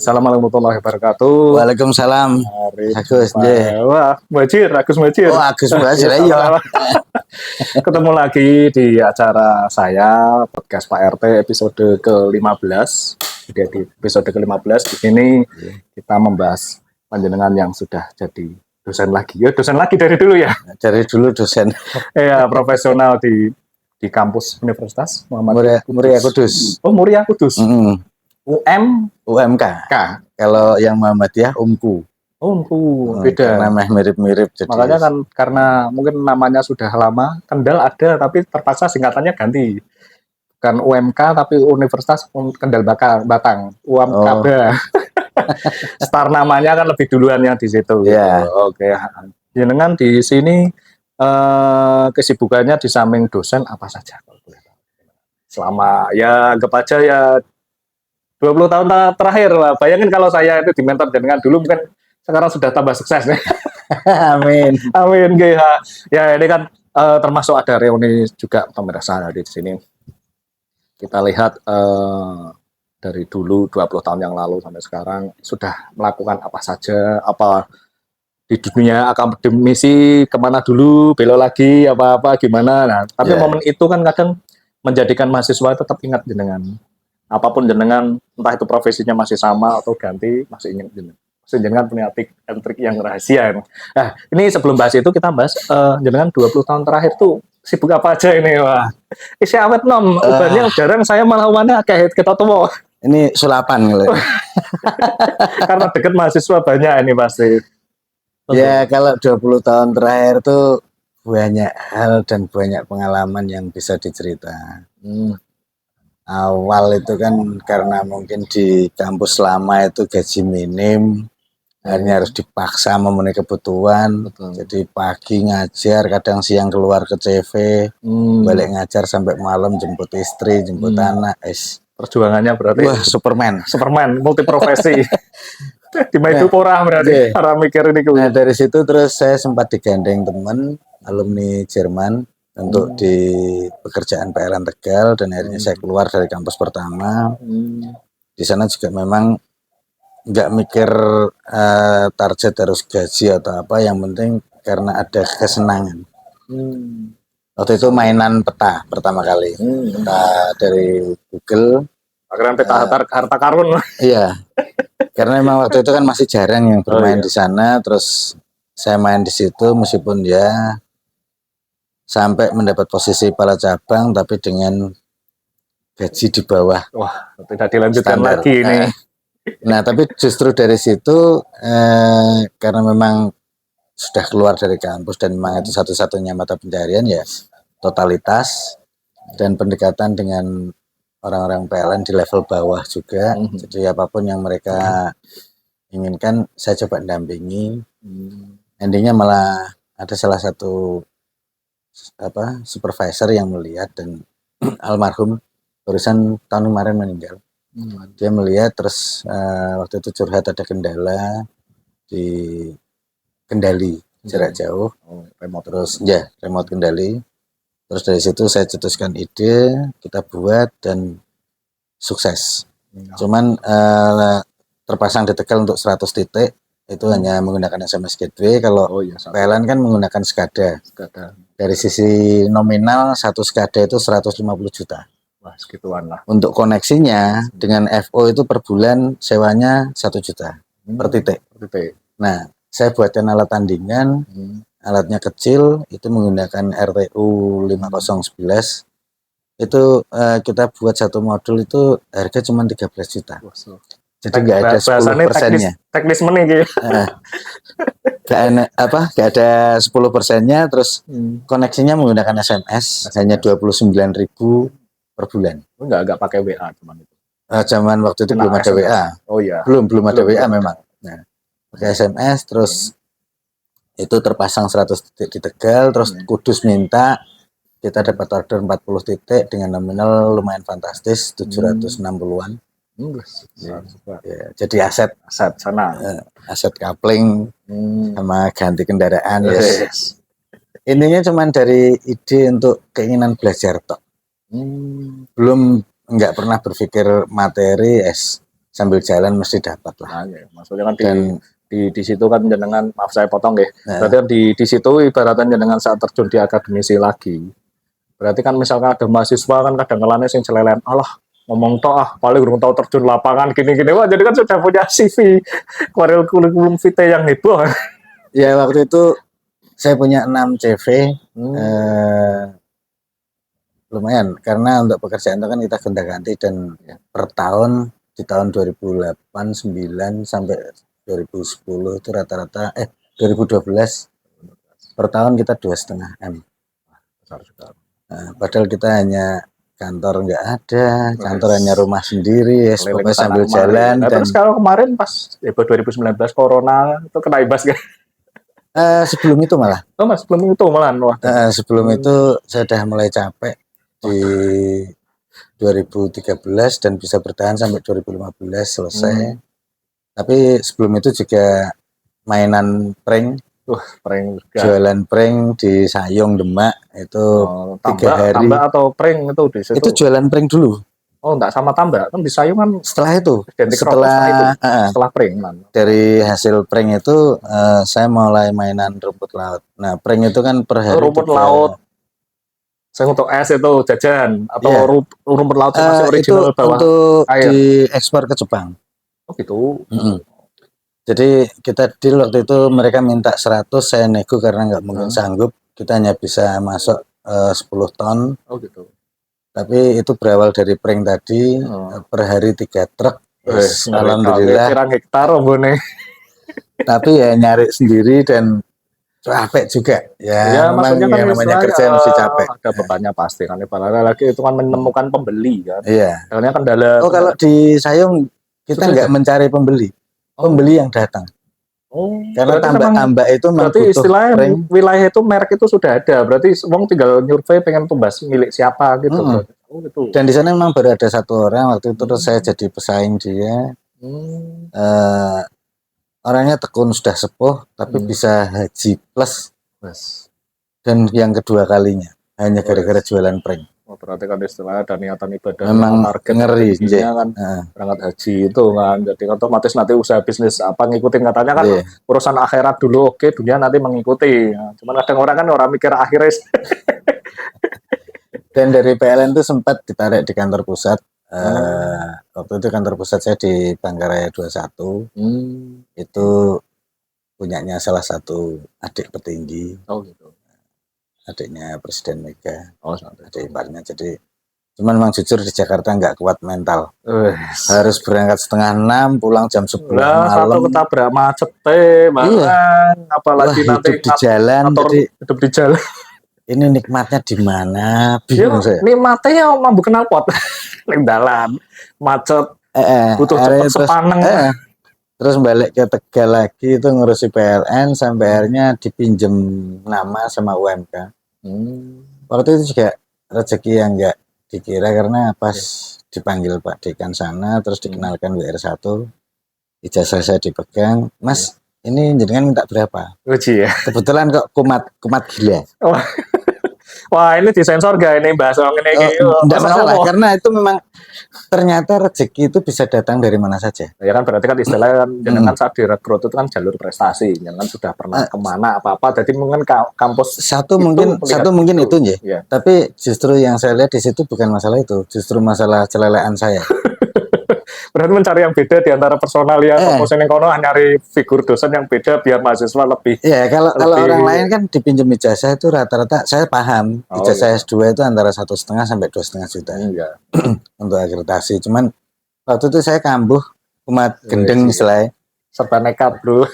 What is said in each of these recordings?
Assalamualaikum warahmatullahi wabarakatuh. Waalaikumsalam. Mari Agus, jumpa. nggih. Wah, Agus Bajir. Oh, Agus Bajir, Iya, iya. sama-sama. Ketemu lagi di acara saya, podcast Pak RT episode ke-15. Jadi di episode ke-15 di sini kita membahas panjenengan yang sudah jadi dosen lagi. Ya, dosen lagi dari dulu ya. Dari dulu dosen. Iya, profesional di kampus Universitas Muhammad Muria Kudus. Oh, Muria Kudus. UMK. Kalau yang Muhammadiyah Umku. Beda. Namanya mirip-mirip. Makanya kan karena mungkin namanya sudah lama, Kendal ada tapi terpaksa singkatannya ganti. Bukan UMK tapi Universitas Kendal Batang, UMKB. Start namanya kan lebih duluan yang di situ. Iya. Oke. Jenengan di sini kesibukannya di samping dosen apa saja kalau boleh tahu? Selama ya anggap aja ya 20 tahun terakhir lah. Bayangin kalau saya itu di mentor dengan dulu mungkin sekarang sudah tambah sukses nih. Amin. Amin GH. Ya ini kan termasuk ada reuni juga pemirsa di sini. Kita lihat dari dulu 20 tahun yang lalu sampai sekarang sudah melakukan apa saja, apa di dunia akademisi kemana dulu, belok lagi, apa-apa gimana. Nah, tapi momen itu kan kadang menjadikan mahasiswa tetap ingat jenengan. Apapun jenengan, entah itu profesinya masih sama atau ganti, masih ingat jenengan. Jenengan punya trik yang rahasia. Nah, ini sebelum bahas itu kita bahas jenengan 20 tahun terakhir tuh sibuk apa aja ini, wah. Isi awet nom, ubannya jarang saya malah umannya kayak kita tuh. Ini sulapan gitu. Karena deket mahasiswa banyak ini pasti. Ya, kalau 20 tahun terakhir tuh banyak hal dan banyak pengalaman yang bisa dicerita. Awal itu kan karena mungkin di kampus lama itu gaji minim, akhirnya harus dipaksa memenuhi kebutuhan. Jadi pagi ngajar, kadang siang keluar ke CV, balik ngajar sampai malam, jemput istri, jemput anak. Perjuangannya berarti wah, Superman multi profesi. Di Maidupora berarti cara mikir ini. Nah dari situ terus saya sempat digandeng teman alumni Jerman untuk di pekerjaan PLN Tegal, dan akhirnya saya keluar dari kampus pertama. Di sana juga memang nggak mikir target harus gaji atau apa, yang penting karena ada kesenangan. Waktu itu mainan peta pertama kali, peta dari Google. Akhirnya peta harta karun. Iya, karena memang waktu itu kan masih jarang yang bermain di sana. Terus saya main di situ, meskipun ya sampai mendapat posisi kepala cabang, tapi dengan gaji di bawah. Wah, tidak dilanjutkan standar lagi ini. Nah, tapi justru dari situ karena memang sudah keluar dari kampus dan memang itu satu-satunya mata pencarian, ya totalitas dan pendekatan dengan orang-orang PLN di level bawah juga. Jadi apapun yang mereka inginkan saya coba dampingi. Endingnya malah ada salah satu supervisor yang melihat, dan almarhum barusan tahun kemarin meninggal. Dia melihat terus waktu itu curhat ada kendala di Kendali jarak jauh, remote Kendali. Terus dari situ saya cetuskan ide, kita buat dan sukses. Cuman terpasang di Tegal untuk 100 titik itu hanya menggunakan SMS Gateway. Kalau PLN kan menggunakan SCADA. Dari sisi nominal satu SCADA itu 150 juta. Wah, segituan lah. Untuk koneksinya dengan FO itu per bulan sewanya 1 juta per titik. Nah, saya buatkan alat tandingan. Alatnya kecil, itu menggunakan RTU 5011. Itu kita buat satu modul itu harga cuma 13 juta. Jadi nggak ada 10%-nya. Teknis meni gitu. Nggak ada 10%-nya. Terus koneksinya menggunakan SMS hanya 29.000 per bulan. Nggak pakai WA cuman itu. Zaman waktu itu belum ada WA. Oh iya. Belum ada WA memang. Nah, pakai SMS terus itu terpasang 100 titik di Tegal. Terus Kudus minta, kita dapat order 40 titik dengan nominal lumayan fantastis, 760-an. Ya, jadi aset sana, aset kapling sama ganti kendaraan. Intinya cuman dari ide untuk keinginan belajar tok. Belum, nggak pernah berpikir materi. sambil jalan mesti dapat lah. Nah, ya. Maksudnya kan Dan di situ kan jenengan, maaf saya potong ya. Nah. Berarti kan di situ ibaratnya jenengan saat terjun di akademisi lagi. Berarti kan misalkan ada mahasiswa kan kadang kalanya sing celelen, alah ngomong toh paling belum tahu terjun lapangan gini-gini. Wah, jadi kan sudah punya CV kurikulum vitae yang heboh. ya waktu itu saya punya 6 CV. Lumayan karena untuk pekerjaan itu kan kita gonta-ganti dan per tahun di tahun 2008, 9 sampai 2010 itu rata-rata 2012 per tahun kita 2,5 M. Padahal kita hanya kantor nggak ada, kantor hanya rumah sendiri, pokoknya sambil jalan. Nah, terus kalau kemarin pas 2019 corona itu kena imbas kan? Sebelum itu malah. Oh, mas, sebelum itu malah. Sebelum itu saya udah mulai capek di 2013 dan bisa bertahan sampai 2015 selesai. Tapi sebelum itu juga mainan prank. Prank jualan prank di Sayong Demak itu 3 hari. Tambak atau prank itu di situ? Itu jualan prank dulu. Oh, enggak sama tambak kan di Sayong kan setelah itu. Setelah prank kan. Dari hasil prank itu saya mulai mainan rumput laut. Nah, prank itu kan per hari rumput laut. Saya untuk es itu jajan atau rumput laut masih original itu bawah untuk air. diekspor ke Jepang. Oh gitu. Jadi kita deal waktu itu mereka minta 100, saya nego karena nggak mungkin sanggup. Kita hanya bisa masuk 10 ton. Oh gitu. Tapi itu berawal dari prank tadi. Per hari 3 truk. Alhamdulillah. Pirang hektar nih. Tapi ya nyari sendiri dan capek juga ya memang kan yang namanya kerja mesti capek. Ada bebannya pasti kan. Padahal lagi itu kan menemukan pembeli kan. Iya. Karena kendala. Oh, kalau di Sayong kita nggak mencari pembeli, pembeli yang datang. Oh, karena tambak-tambak itu berarti istilahnya wilayah itu merek itu sudah ada. Berarti wong tinggal nyurvei pengen tumbas milik siapa gitu. Oh, gitu. Dan di sana memang baru ada 1 orang waktu itu terus saya jadi pesaing dia. Orangnya tekun sudah sepuh tapi bisa haji plus. Dan yang kedua kalinya hanya gara-gara jualan prank. Oh, berarti kan istilahnya ada niatan ibadah memang target ngeri kan berangkat haji itu kan. Jadi otomatis nanti usaha bisnis apa ngikutin katanya kan urusan akhirat dulu, oke, dunia nanti mengikuti. Nah, cuman kadang orang kan orang mikir akhirat. Dan dari PLN itu sempat ditarik di kantor pusat. Waktu itu kantor pusat saya di Bangkaraya 21. Itu punyanya salah satu adik petinggi. Oh gitu. Adiknya Presiden Mega. Oh, adik iparnya. Jadi cuman memang jujur di Jakarta nggak kuat mental. Harus berangkat 5:30 pulang jam 11 malam. Satu ketabrak macet apalagi nanti hidup di jalan. Jadi hidup di jalan. Ini nikmatnya di mana? Bingung saya. Nikmatnya mambu kenal pot. Ning dalan macet. Butuh cepet sepaneng. Terus balik ke Tegal lagi itu ngurusi PLN sampai akhirnya dipinjem nama sama UMK. Waktu itu juga rezeki yang nggak dikira karena pas dipanggil Pak Dekan sana terus dikenalkan WR1, ijazah saya dipegang, Mas ini jenengan minta berapa? Uji ya. Kebetulan kok kumat gila. Wah, ini disensor gak ini bahas orang ini? Enggak masalah karena itu memang ternyata rezeki itu bisa datang dari mana saja. Ya kan berarti kan istilahnya kan jangan saat direkrut itu kan jalur prestasi, jangan sudah pernah kemana apa-apa. Jadi mungkin kampus satu mungkin itu ya. Tapi justru yang saya lihat di situ bukan masalah itu, justru masalah celelean saya. Berarti mencari yang beda di antara personalia komposen yang kono nyari figur dosen yang beda biar mahasiswa lebih. Iya, kalau orang lain kan dipinjam ijazah itu rata-rata saya paham ijazah S2 itu antara 1,5 sampai 2,5 juta untuk akreditasi. Cuman waktu itu saya kambuh kumat gendeng istilahnya. Serta nekat bro.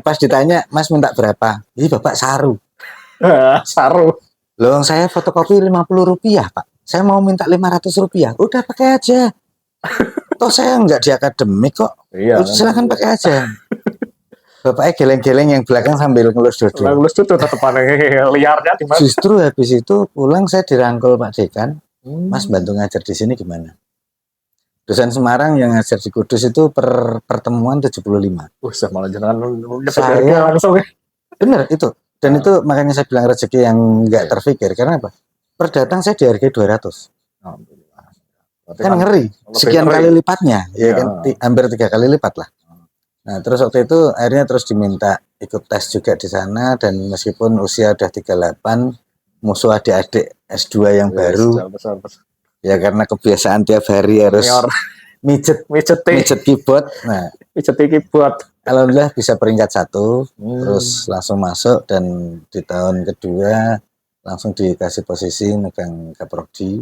Pas ditanya Mas minta berapa? Ih bapak saru. Saru. Loh saya fotokopi Rp50 Pak. Saya mau minta Rp500. Udah pakai aja. Toh saya nggak di akademik kok. Iya. Silakan pakai aja. Bapaknya geleng-geleng yang belakang sambil ngelus dodol. Ngelus dodol tetepan liarnya di mana? Justru habis itu pulang saya dirangkul Pak Dekan. Mas bantu ngajar di sini gimana? Dosen Semarang yang ngajar di Kudus itu per pertemuan 75. Saya malah jangan saya langsung ya. Bener itu. Dan itu makanya saya bilang rezeki yang nggak terpikir. Karena apa? Per datang saya dihargai 200. Berarti kan ngeri, lebih sekian ngeri. kali lipatnya, ya Iya. kan, hampir 3 kali lipat lah. Nah, terus waktu itu akhirnya terus diminta ikut tes juga di sana, dan meskipun usia udah 38, musuh adik-adik S2 yang Yes, baru, besar, besar. ya karena kebiasaan tiap hari harus Senior mijet mijeti keyboard. Nah, mijeti keyboard. alhamdulillah bisa peringkat 1, terus Hmm. langsung masuk, dan di tahun kedua langsung dikasih posisi megang Kaprodi.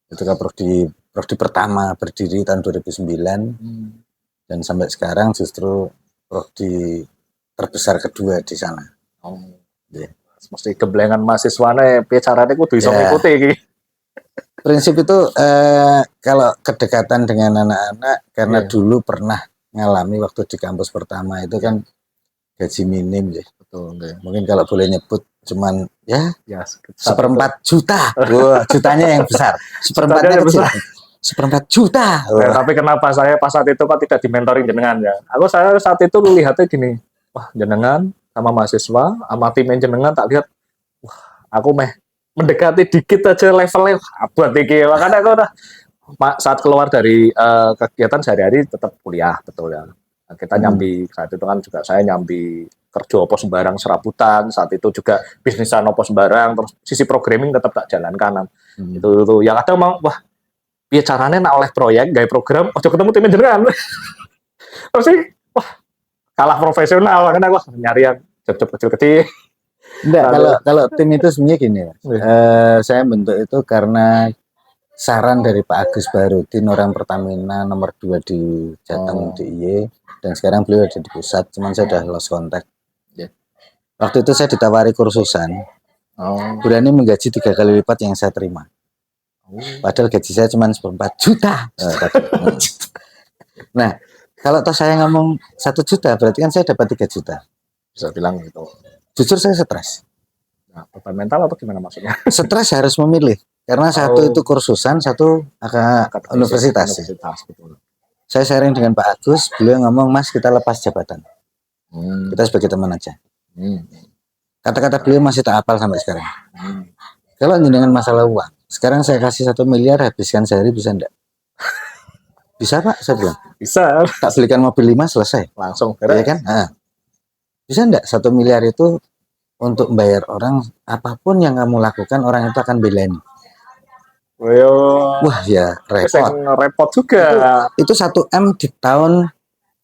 Itu Kaprodi pertama berdiri tahun 2009, dan sampai sekarang justru prodi terbesar kedua di sana. Oh. Ya. Mesti geblengan mahasiswane piye carane kudu iso Ya. ngikuti iki. Prinsip itu kalau kedekatan dengan anak-anak, karena Iya. dulu pernah ngalami waktu di kampus pertama itu kan gaji minim ya. Betul, okay. Mungkin kalau boleh nyebut cuman ya seperempat juta. Wah, jutanya yang besar. Seperempatnya kecil. 1/4 juta. Tapi kenapa saya pas saat itu kok tidak dimentoring jenengan ya? Saya saat itu lihatnya gini, wah jenengan sama mahasiswa, sama tim jenengan tak lihat, wah aku mendekati dikit aja levelnya abad iki. Makanya aku udah saat keluar dari kegiatan sehari-hari tetap kuliah, betul ya. Kita nyambi saat itu kan juga saya nyambi kerja opo sembarang serabutan, saat itu juga bisnisan opo sembarang, terus sisi programming tetap tak jalankan. Itu yang ada mau wah piye carane nak oleh proyek gawe program ojo ketemu tim jenengan. Terus sih wah kalah profesional kan aku nyari yang job kecil-kecil. Enggak, kalau tim itu sebenarnya gini ya. Saya bentuk itu karena saran dari Pak Agus Barudin, orang Pertamina nomor 2 di Jateng DIY, dan sekarang beliau ada di pusat, cuman saya udah lost contact. Waktu itu saya ditawari kursusan, berani menggaji 3 kali lipat yang saya terima. Padahal gaji saya cuma 1/4 juta. Nah, kalau toh saya ngomong 1 juta, berarti kan saya dapat 3 juta. Bisa bilang gitu. Jujur saya stres. Nah, beban mental atau gimana maksudnya? Stres harus memilih. Karena satu itu kursusan, satu universitas. Betul. Saya sharing dengan Pak Agus, beliau ngomong, Mas kita lepas jabatan. Kita sebagai teman aja. Kata-kata beliau masih tak hafal sampai sekarang. Kalau dengan masalah uang, sekarang saya kasih 1 miliar, habiskan sehari bisa enggak? Bisa Pak, saya bilang. Bisa. Tak belikan mobil 5 selesai. Langsung. Ya kan? Nah, bisa enggak 1 miliar itu untuk membayar orang, apapun yang kamu lakukan, orang itu akan belain. Wah ya repot juga. Itu 1 M di tahun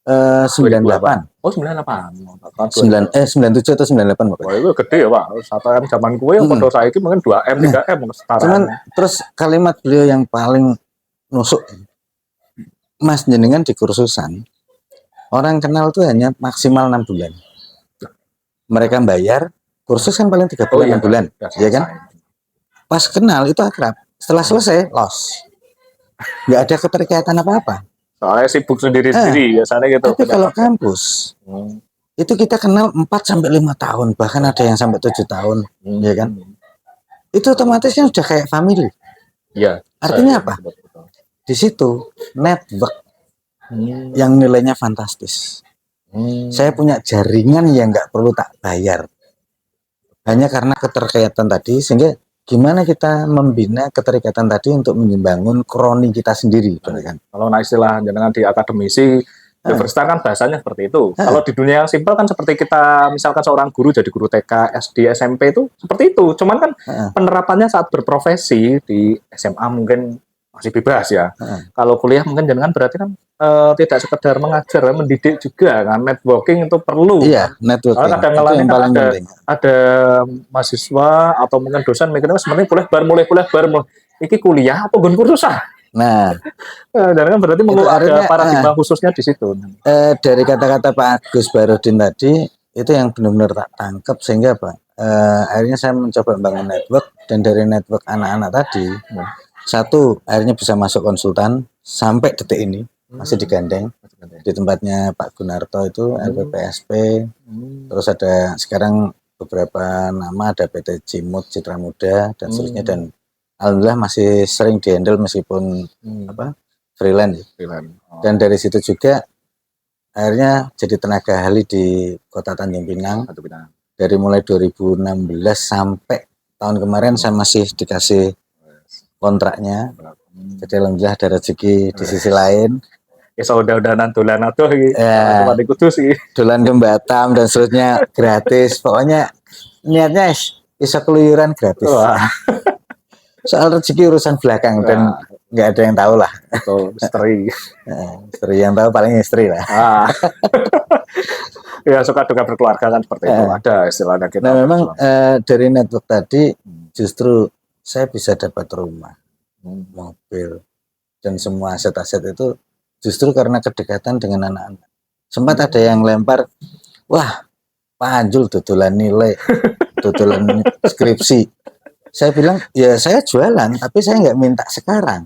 98. Oh 98. 97 atau 98 pokoknya. Wah itu gede ya Pak. 1 M zaman gue yang pada saiki mungkin 2 M, 3 M setara. Cuman terus kalimat beliau yang paling nusuk, Mas jenengan di kursusan, orang kenal tuh hanya maksimal 6 bulan. Mereka bayar, kursus kan paling 3 bulan, 6 bulan, ya kan? Pas kenal itu akrab. Setelah selesai, loss. Nggak ada keterkaitan apa-apa. Soalnya sibuk sendiri-sendiri, biasanya gitu. Tapi kalau kampus, itu kita kenal 4-5 tahun, bahkan ada yang sampai 7 tahun, ya kan? Itu otomatis kan udah kayak family. Iya. Artinya apa? Di situ network yang nilainya fantastis. Saya punya jaringan yang nggak perlu tak bayar. Hanya karena keterkaitan tadi, sehingga gimana kita membina keterikatan tadi untuk membangun kroni kita sendiri, kan? Kalau istilah jangan di akademisi, universitas kan bahasanya seperti itu. Kalau di dunia yang simpel kan seperti kita misalkan seorang guru jadi guru TK, SD, SMP itu seperti itu. Cuman kan penerapannya saat berprofesi di SMA mungkin masih bebas ya. Kalau kuliah mungkin jangan berarti kan tidak sekedar mengajar, mendidik juga kan, networking itu perlu. Iya, networking. Kadang-kadang kan ada mahasiswa atau mungkin dosen mikirnya sebenarnya mulai bareng. Iki kuliah apa gun kursus Nah, dan kan berarti ada paradigma khususnya di situ. Dari kata-kata Pak Agus Barudin tadi, itu yang benar-benar tak tangkap, sehingga apa? Akhirnya saya mencoba membangun network, dan dari network anak-anak tadi, satu akhirnya bisa masuk konsultan sampai detik ini masih digandeng di tempatnya Pak Gunarto itu LPPSP, terus ada sekarang beberapa nama, ada PT Cimut, Citra Muda dan seterusnya, dan alhamdulillah masih sering dihandle meskipun freelance. Dan dari situ juga akhirnya jadi tenaga ahli di Kota Tanjung Pinang. Dari mulai 2016 sampai tahun kemarin saya masih dikasih kontraknya Jadi alhamdulillah ada rezeki di sisi lain. Ya udah dolan adoh iki. Ya. Cuma di Kudus iki. Dolan ke Batam dan seterusnya gratis. Pokoknya niatnya bisa keluyuran gratis. Wah, Soal rezeki urusan belakang dan nggak ada yang tahu lah. betul, misteri. Istri yang tahu paling istri lah. Ya suka duka berkeluarga kan seperti itu. Ada istilahnya kita. Nah memang dari network tadi justru saya bisa dapat rumah, mobil, dan semua aset-aset itu justru karena kedekatan dengan anak-anak. Sempat ada yang lempar, wah Panjul tutulan nilai, tutulan skripsi. Saya bilang, ya saya jualan, tapi saya nggak minta sekarang.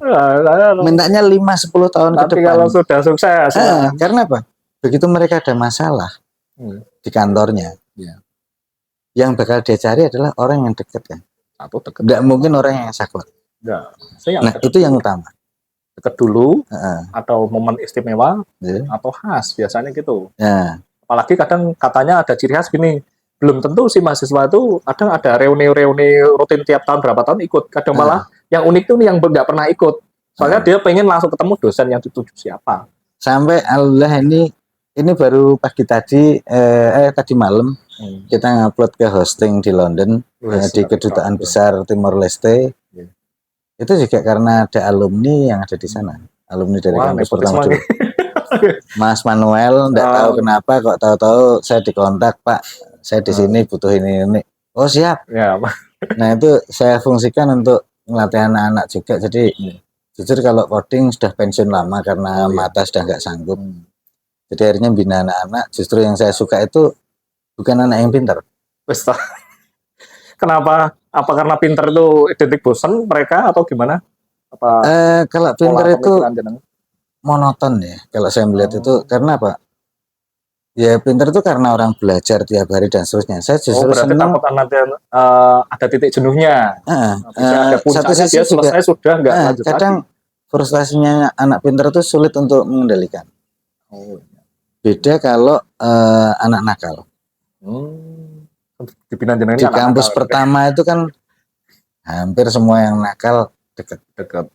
Mintanya 5-10 tahun ke depan. Tapi kalau sudah sukses. Karena apa? Begitu mereka ada masalah di kantornya, yang bakal dia cari adalah orang yang dekat kan. Nggak mungkin orang yang saklek. Nah itu yang utama. Dekat dulu, atau momen istimewa, atau khas biasanya gitu. Apalagi kadang katanya ada ciri khas gini, belum tentu si mahasiswa itu kadang ada reuni-reuni rutin tiap tahun berapa tahun ikut. Kadang malah yang unik tuh yang nggak pernah ikut. Soalnya dia pengen langsung ketemu dosen yang dituju siapa. Sampai alhamdulillah ini baru pagi tadi tadi malam kita ngupload ke hosting di London di Kedutaan Besar Timor Leste. Itu juga karena ada alumni yang ada di sana, alumni dari kampus pertama dulu. Mas Manuel, enggak tahu kenapa kok tahu-tahu saya dikontak, Pak, saya di sini butuh ini. Oh siap. Ya. Nah itu saya fungsikan untuk melatih anak-anak juga. Jadi jujur kalau coding sudah pensiun lama karena mata sudah nggak sanggup. Jadi akhirnya bina anak-anak. Justru yang saya suka itu bukan anak yang pintar. Kenapa? Apa karena pintar itu identik bosan mereka atau gimana? Apa? Kalau pintar itu monoton ya. Kalau saya melihat itu karena apa? Ya pintar itu karena orang belajar tiap hari dan seterusnya. Saya justru berarti senang. Takut ada titik jenuhnya. Ada satu sisi dia selesai sudah nggak lanjut kadang lagi. Frustasinya anak pintar itu sulit untuk mengendalikan. Beda kalau anak nakal. Di kampus pertama itu kan hampir semua yang nakal dekat.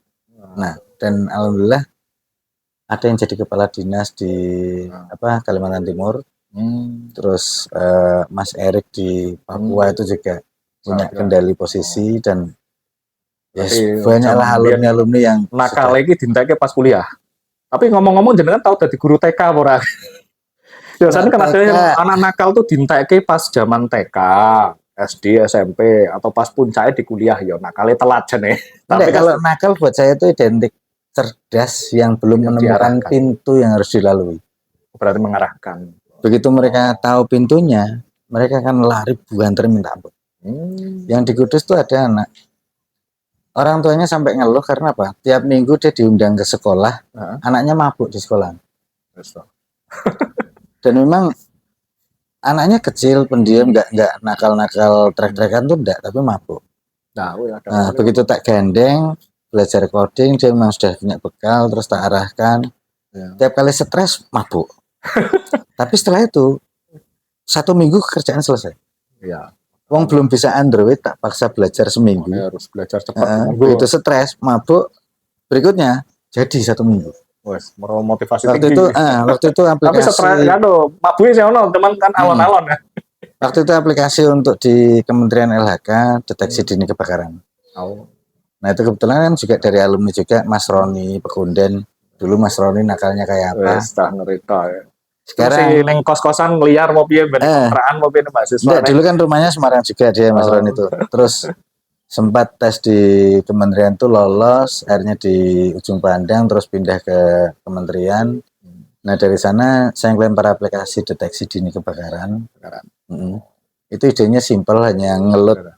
Nah, dan alhamdulillah ada yang jadi kepala dinas di Kalimantan Timur. Terus Mas Erik di Papua itu juga punya kendali posisi dan banyaklah alumni yang nakal lagi dintek pas kuliah. Tapi ngomong-ngomong jenengan tahu dari guru TK ora? Biasanya kan ada yang anak nakal tuh dintek pas zaman TK, SD, SMP, atau pas puncaknya di kuliah ya nakalnya telat nih. Tapi kalau nakal buat saya itu identik cerdas yang belum menemukan pintu yang harus dilalui. Berarti mengarahkan. Begitu mereka tahu pintunya, mereka akan lari buanter minta ampun. Yang di Kudus tuh ada anak. Orang tuanya sampai ngeluh karena apa? Tiap minggu dia diundang ke sekolah, anaknya mabuk di sekolah. Dan memang anaknya kecil, pendiam, nggak nakal-nakal trek-trekan tuh enggak, tapi mabuk. Nah, begitu tak gandeng, belajar coding, dia memang sudah punya bekal, terus tak arahkan. Tiap kali stres, mabuk. Tapi setelah itu, 1 minggu kerjaan selesai. Wong belum bisa Android, tak paksa belajar seminggu. Harus belajar cepat. Begitu stres, mabuk, berikutnya jadi 1 minggu. Motivasi waktu tinggi. Waktu itu aplikasi. Tapi setelah mabuknya sih teman kan alon-alon ya. Waktu itu aplikasi untuk di Kementerian LHK deteksi dini kebakaran. Nah itu kebetulan kan juga dari alumni juga Mas Roni Pekunden. Dulu Mas Roni nakalnya kayak apa? Sekarang si neng kos-kosan ngeliar mobil kontrakan mobil mahasiswa. Dulu kan rumahnya Semarang juga dia Mas Roni itu. Terus sempat tes di kementerian tuh lolos, akhirnya di Ujung Pandang terus pindah ke kementerian. Nah dari sana saya ngelempar aplikasi deteksi dini kebakaran. Itu idenya simpel, hanya ngeload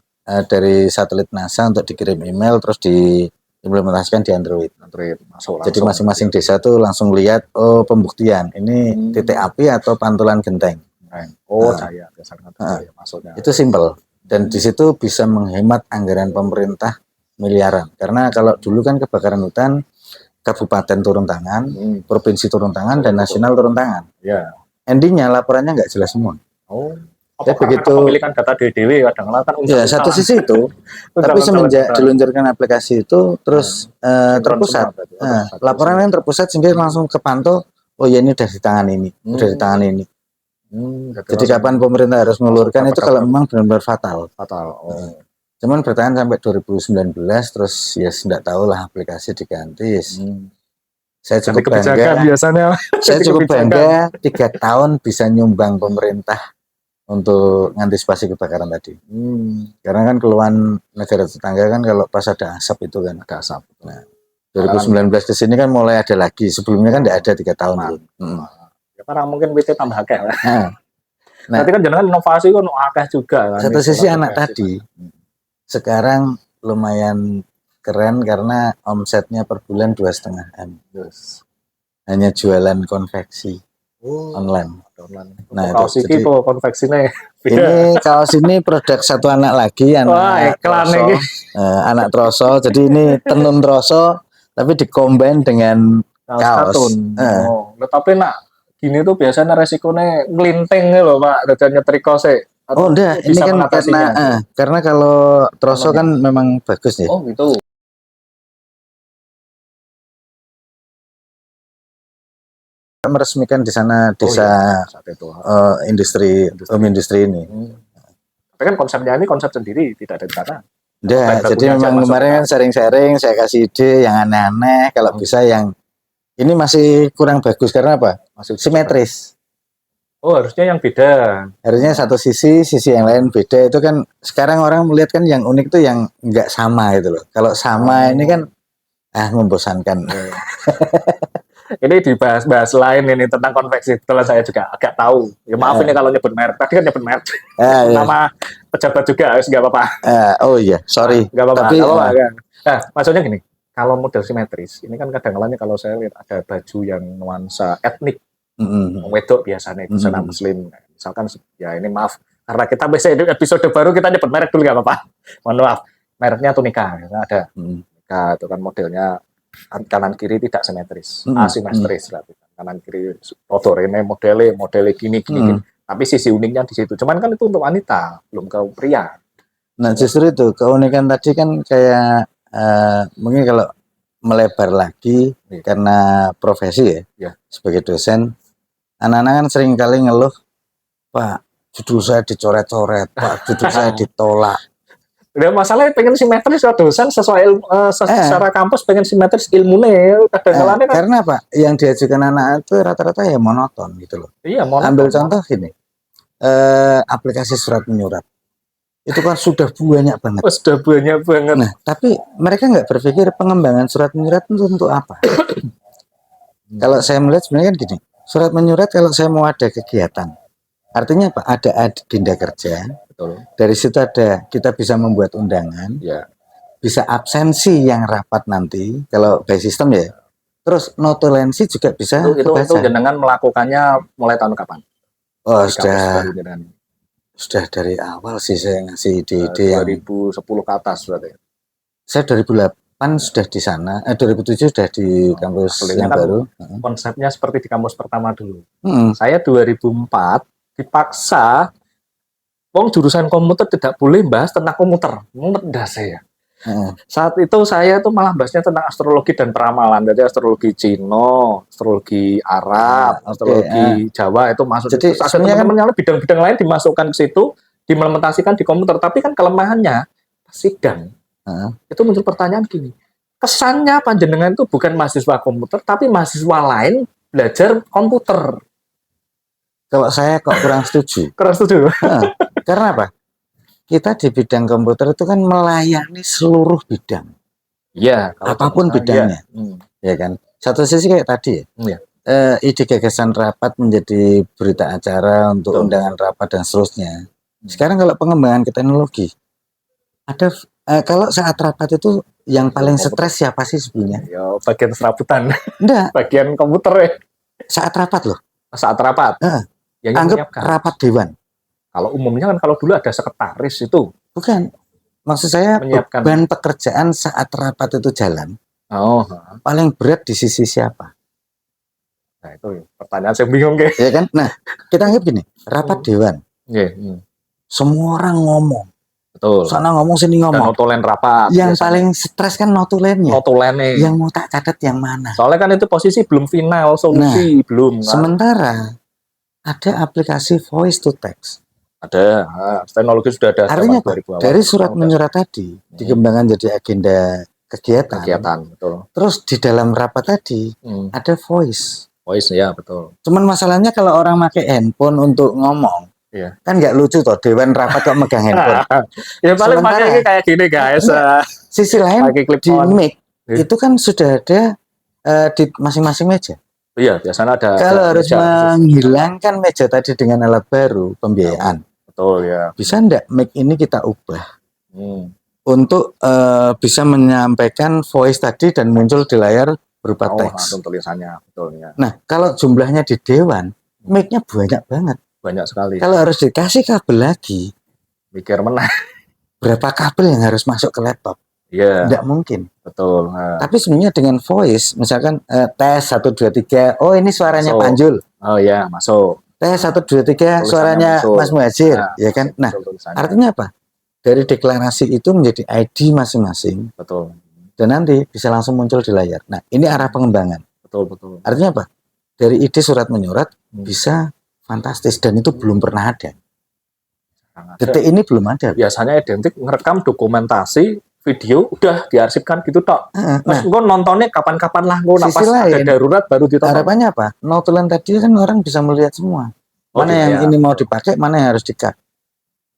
dari satelit NASA untuk dikirim email terus diimplementasikan di Android. Jadi masing-masing desa tuh langsung lihat pembuktian ini titik api atau pantulan genteng. Itu simpel. Dan di situ bisa menghemat anggaran pemerintah miliaran. Karena kalau dulu kan kebakaran hutan, kabupaten turun tangan, provinsi turun tangan, dan nasional turun tangan. Endingnya laporannya nggak jelas semua. Ya, begitu kepemilikan data DDW kadang-kadang kan ya satu sisi itu, tapi semenjak diluncurkan aplikasi itu terus terpusat. Laporan yang terpusat sehingga langsung kepantau, oh ya ini udah di tangan ini, udah di tangan ini. Jadi kapan pemerintah harus mengeluarkan itu kalau memang benar-benar fatal. Oh. Cuman bertahan sampai 2019 terus ya tidak tahu lah aplikasi diganti. Saya cukup bangga. Biasanya. Saya cukup bangga 3 tahun bisa nyumbang pemerintah untuk mengantisipasi kebakaran tadi. Karena kan keluhan negara tetangga kan kalau pas ada asap itu kan ada asap. Nah, 2019 ke sini kan mulai ada lagi. Sebelumnya kan tidak ada 3 tahun itu. Ya, karena mungkin WT tambah akeh lah. Nah, nanti kan jangan inovasi kan akeh juga kan. Satu sisi anak tadi sekarang lumayan keren karena omsetnya per bulan 2,5 M. Hanya jualan konveksi online. Nah, kaos ini konveksinya. Ini kaos ini produk satu anak lagi, anak troso, anak troso. Jadi ini tenun troso, tapi dikombin dengan kaos. Tapi nak gini tuh biasanya resikonya ngelinting loh Pak, dadanya trikose. Oh enggak, ini kan karena kalau troso kan memang bagus ya. Oh gitu. Meresmikan di sana desa industri ini. Tapi kan konsepnya ini konsep sendiri, tidak ada di sana. Udah, jadi memang kemarin sharing-sharing, saya kasih ide yang aneh-aneh, kalau bisa yang ini masih kurang bagus karena apa? Masih simetris. Oh, harusnya yang beda. Harusnya satu sisi yang lain beda. Itu kan sekarang orang melihat kan yang unik itu yang nggak sama gitu loh. Kalau sama ini kan membosankan. Ini dibahas lain ini tentang konveksi. Setelah saya juga agak tahu. Ya maaf ini kalau nyebut merek. Tadi kan nyebut merek. Nama pejabat juga harus nggak apa-apa. Oh iya, sorry. Nggak apa-apa. Nah, maksudnya gini. Kalau model simetris, ini kan kadang-kadang kalau saya lihat ada baju yang nuansa etnik. Wedok biasanya busana muslim. Misalkan ya ini maaf. Karena kita biasanya episode baru kita nyebut merek dulu nggak apa-apa. Mohon maaf. Mereknya Tunika. Ada. Tunika itu kan modelnya kanan kiri tidak simetris, asimetris berarti kanan kiri rotor ini modelnya gini. Tapi sisi uniknya di situ. Cuman kan itu untuk wanita, belum ke pria. Nah justru itu keunikan tadi kan kayak mungkin kalau melebar lagi karena profesi ya sebagai dosen, anak-anak kan sering kali ngeluh, Pak judul saya dicoret-coret, Pak judul saya ditolak. Udah masalahnya pengen simetris dosen sesuai secara kampus pengen simetris ilmunya kadang-kadang kan. Karena apa? Yang diajukan anak itu rata-rata ya monoton gitu loh. Iya, monoton. Ambil contoh gini. Aplikasi surat menyurat. Itu kan sudah banyak banget. Sudah banyak banget. Nah, tapi mereka nggak berpikir pengembangan surat menyurat itu untuk apa? Kalau saya melihat sebenarnya kan gini. Surat menyurat kalau saya mau ada kegiatan. Artinya apa? Ada agenda kerja. Betul. Dari situ kita bisa membuat undangan, bisa absensi yang rapat nanti kalau by system ya. Terus notulensi juga bisa. Itu jenengan melakukannya mulai tahun kapan? Oh sudah dari awal sih saya ngasih ide 2010 ke atas berarti. Saya 2008 sudah di sana, 2007 sudah di kampus yang kan baru. Konsepnya seperti di kampus pertama dulu. Saya 2004 dipaksa. Wong jurusan komputer tidak boleh bahas tentang komputer, mudah saya. Saat itu saya tuh malah bahasnya tentang astrologi dan peramalan, jadi astrologi Cina, astrologi Arab, astrologi Jawa itu masuk. Jadi teman-teman bidang-bidang lain dimasukkan ke situ, diimplementasikan di komputer. Tapi kan kelemahannya sidang itu muncul pertanyaan gini, kesannya panjenengan itu bukan mahasiswa komputer, tapi mahasiswa lain belajar komputer. Kalau saya kok kurang setuju. Kurang setuju. Karena apa? Kita di bidang komputer itu kan melayani seluruh bidang. Iya. Apapun bidangnya. Ya kan. Satu sisi kayak tadi ya. Ide gagasan rapat menjadi berita acara untuk undangan rapat dan seterusnya. Sekarang kalau pengembangan ke teknologi, ada kalau saat rapat itu yang paling stres siapa sih sebenarnya? Ya, bagian serabutan. Enggak. Bagian komputer ya. Saat rapat loh. Saat rapat. Anggap rapat dewan. Kalau umumnya kan kalau dulu ada sekretaris itu. Bukan. Maksud saya beban pekerjaan saat rapat itu jalan. Paling berat di sisi siapa? Nah itu pertanyaan saya bingung kayak. Ya kan? Nah kita anggap gini, rapat dewan. semua orang ngomong, Betul. sana ngomong sini Dan ngomong. notulen rapat. Yang biasanya. paling stres kan notulennya. Notulennya. Yang mau tak catat yang mana? Soalnya kan itu posisi belum final, solusi belum kan. Sementara ada aplikasi voice to text. Ada, teknologi sudah ada. Artinya apa? Dari surat menyurat tadi dikembangkan jadi agenda kegiatan. Betul. Terus di dalam rapat tadi ada voice. Voice ya betul. Cuman masalahnya kalau orang pakai handphone untuk ngomong, kan nggak lucu toh. Dewan rapat kok megang handphone. Ya paling pakai kayak gini guys. Sisi lain di mic itu kan sudah ada di masing-masing meja. Iya, biasanya ada. Kalau harus menghilangkan meja tadi dengan alat baru, pembiayaan. Betul ya. Bisa enggak mic ini kita ubah untuk bisa menyampaikan voice tadi dan muncul di layar berupa teks. Tulisannya, betul ya. Nah, kalau jumlahnya di dewan, mic-nya banyak banget. Banyak sekali. Kalau harus dikasih kabel lagi, mikir menang. Berapa kabel yang harus masuk ke laptop? Iya. Tidak mungkin. Betul. Tapi sebenarnya dengan voice, misalkan tes 1 2 3, oh ini suaranya masuk. Panjul. Oh ya, masuk. Tes 1 2 3 suaranya masuk. Mas Muhajir, ya kan? Nah, artinya apa? Dari deklarasi itu menjadi ID masing-masing. Betul. Dan nanti bisa langsung muncul di layar. Nah, ini arah pengembangan. Betul. Artinya apa? Dari ide surat menyurat bisa fantastis dan itu belum pernah ada. Detik ini belum ada. Biasanya identik ngerekam dokumentasi video udah diarsipkan gitu tok. Terus gue nontonnya kapan-kapan lah, gue napas ada darurat baru ditonton. Harapannya apa? Notulen tadi kan orang bisa melihat semua. Mana yang ini mau dipakai, mana yang harus di-cut.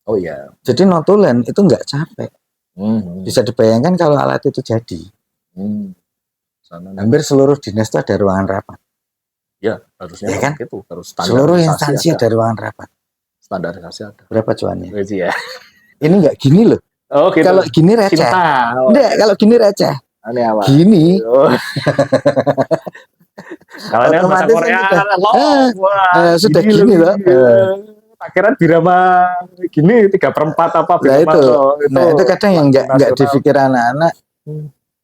Oh iya. Jadi notulen itu nggak capek. Bisa dibayangkan kalau alat itu jadi. Hampir seluruh dinas itu ada ruangan rapat. Ya, harusnya ya kan? Gitu. Harus seluruh instansi ada ruangan rapat. Standarisasi ada. Berapa cuannya? Ya. Ini nggak gini loh. Oh, gitu. Kalau gini receh. Enggak, kalau gini receh. Ini apa? Gini. Kalau yang bahasa Korea sudah gini loh. Akhirnya birama gini 3/4 apa nah itu kadang yang nggak dipikir anak-anak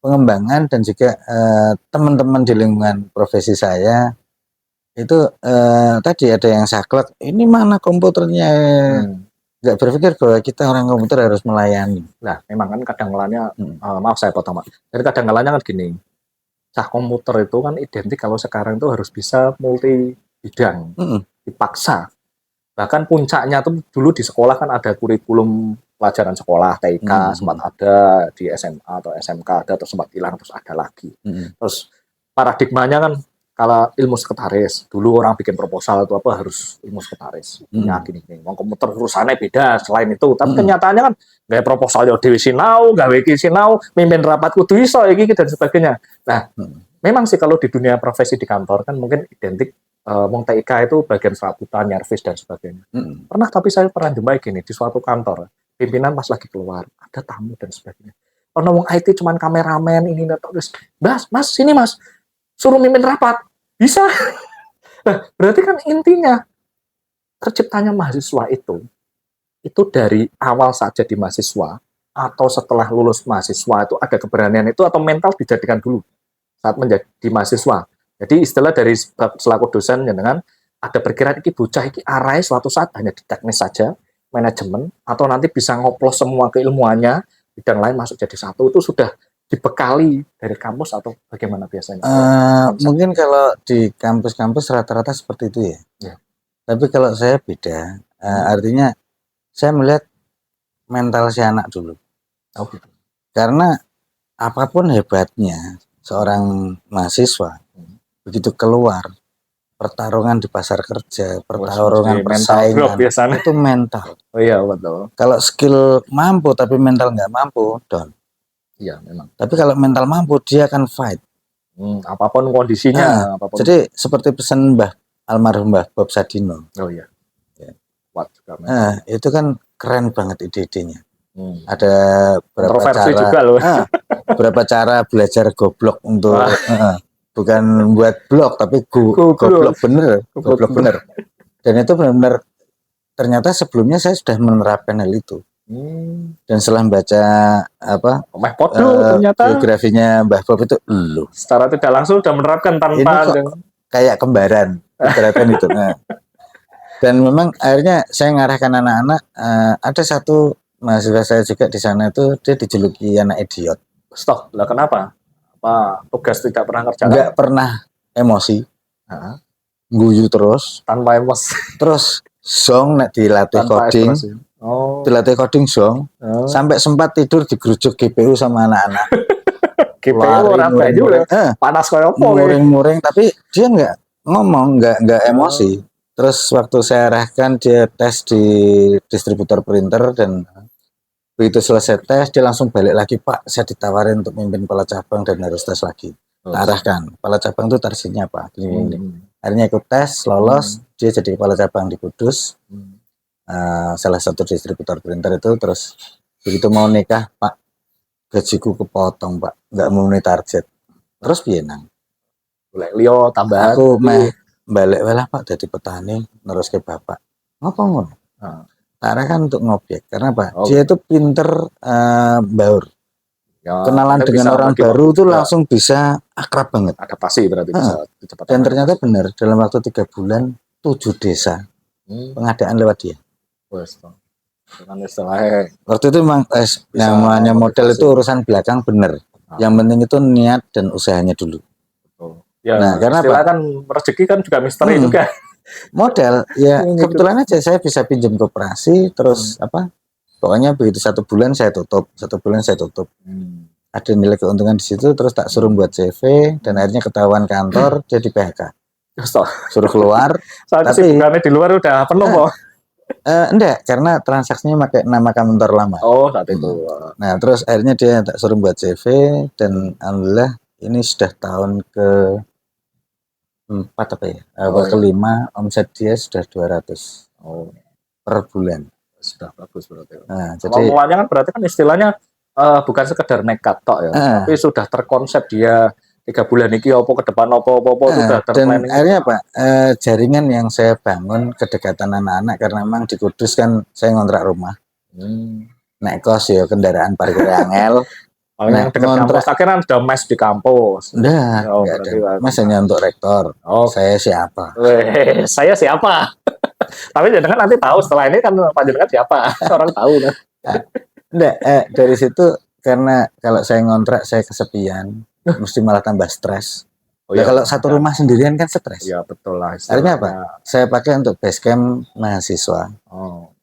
pengembangan dan juga teman-teman di lingkungan profesi saya itu tadi ada yang saklek ini mana komputernya nggak berpikir bahwa kita orang komputer harus melayani. Nah memang kan kadang-kalanya maaf saya potong Pak. Jadi kadang-kalanya kan gini, cah komputer itu kan identik kalau sekarang itu harus bisa multi bidang, dipaksa. Bahkan puncaknya tuh dulu di sekolah kan ada kurikulum pelajaran sekolah TK sempat ada, di SMA atau SMK ada, terus sempat hilang terus ada lagi. Terus paradigmanya kan kalau ilmu sekretaris dulu orang bikin proposal itu apa harus ilmu sekretaris punya gini mau komputer urusannya beda selain itu tapi kenyataannya kan gaya proposal ya dewi sinau gawe iki sinau mimpin rapat kudu iso iki dan sebagainya. Nah memang sih kalau di dunia profesi di kantor kan mungkin identik wong TIK itu bagian serabutan, nyervis dan sebagainya. Tapi saya pernah jumpai gini di suatu kantor, pimpinan pas lagi keluar, ada tamu dan sebagainya. Kalau wong IT cuman kameramen ini terus, mas sini mas, suruh mimpin rapat, bisa. Nah, berarti kan intinya terciptanya mahasiswa itu dari awal saja di mahasiswa atau setelah lulus mahasiswa itu ada keberanian itu atau mental dijadikan dulu saat menjadi mahasiswa. Jadi istilah dari selaku dosen dengan ada perkiraan ini bocah ini arahnya suatu saat hanya di teknis saja, manajemen, atau nanti bisa ngoplos semua keilmuannya, bidang lain masuk jadi satu, itu sudah dibekali dari kampus atau bagaimana biasanya? Mungkin kalau di kampus-kampus rata-rata seperti itu ya. Tapi kalau saya beda, artinya saya melihat mental si anak dulu. Oh, gitu. Karena apapun hebatnya seorang mahasiswa, begitu keluar pertarungan di pasar kerja, pertarungan persaingan itu mental. Oh iya betul. Kalau skill mampu tapi mental nggak mampu, down. Iya memang. Tapi kalau mental mampu dia akan fight. Apapun kondisinya. Apapun. Jadi seperti pesan almarhum Mbah Bob Sadino. Oh iya. Itu kan keren banget ide-idenya. Ada berapa cara juga loh. Berapa cara belajar goblok untuk bukan buat blog tapi goblok bener. Dan itu benar-benar ternyata sebelumnya saya sudah menerapkan hal itu. Dan setelah baca biografinya Mbah Bob itu secara tidak langsung sudah menerapkan tanpa kayak kembaran menerapkan itu. Dan memang akhirnya saya ngarahkan anak-anak, ada satu mahasiswa saya juga di sana itu dia dijuluki anak idiot. Stop. Lah kenapa? Apa tugas tidak pernah kerjakan? Nggak pernah emosi, Heeh. guyu terus, Tanpa emosi, terus zong nek dilatih tanpa coding, ekspresi. Oh, dilatih coding zong, oh. sampai sempat tidur digerujuk GPU sama anak-anak. GPU Lari, ora banyu muring-muring, panas kaya apa kayak. muring-muring, tapi dia nggak ngomong, nggak emosi. Terus waktu saya arahkan dia tes di distributor printer dan begitu selesai tes dia langsung balik lagi, Pak, saya ditawarin untuk mimpin kepala cabang dan harus tes lagi. Arahkan kepala cabang itu targetnya apa? Gini. Akhirnya ikut tes, lolos, dia jadi kepala cabang di Kudus. Salah satu distributor printer itu. Terus begitu mau nikah, Pak, gajiku kepotong, Pak, nggak memenuhi target. Terus piye nang? Golek liyo tambahan. Aku meh balik walah, Pak, jadi petani terus ke bapak. Ngapa ngono? Karena kan untuk ngobjek. Karena apa? Dia itu pinter baur. Ya, kenalan dengan orang baru itu langsung bisa akrab banget. Adaptasi berarti bisa cepat. Dan ternyata benar dalam waktu 3 bulan 7 desa pengadaan lewat dia. Dengan istilahnya waktu itu memang namanya model itu urusan belakang bener. Yang penting itu niat dan usahanya dulu. Ya, nah, karena apa? Kan rezeki kan juga misteri juga. Model ya kebetulan aja saya bisa pinjam koperasi terus apa? Pokoknya begitu 1 bulan saya tutup, 1 bulan saya tutup. Ada nilai keuntungan di situ, terus tak suruh buat CV dan akhirnya ketahuan kantor dia di PHK. Suruh keluar. Tapi di luar udah penuh kok. Enggak, karena transaksinya pakai nama kantor lama. Oh, saat itu. Nah, terus akhirnya dia tak suruh buat CV dan alhamdulillah ini sudah tahun ke 4 apa ya? Ke-5 omset dia sudah 200 per bulan. Sudah bagus berarti. Nah, jadi mulanya kan berarti kan istilahnya bukan sekedar nekat tok ya, tapi sudah terkonsep dia 3 bulan ini apa ke depan apa sudah terplanning. Dan akhirnya apa? Jaringan yang saya bangun kedekatan anak-anak karena memang di Kudus kan saya ngontrak rumah. Naik kos ya kendaraan parkir angel. Nah, kontrak akhirnya sudah mes di kampus. Udah, mes hanya untuk rektor. Saya siapa? Saya siapa? Tapi jangan nanti tahu setelah ini kan Pak Jenengan siapa, orang tahu kan. Enggak, dari situ karena kalau saya ngontrak saya kesepian, mesti malah tambah stres. Kalau satu rumah sendirian kan stres. Iya betul lah. Akhirnya apa? Saya pakai untuk base camp mahasiswa.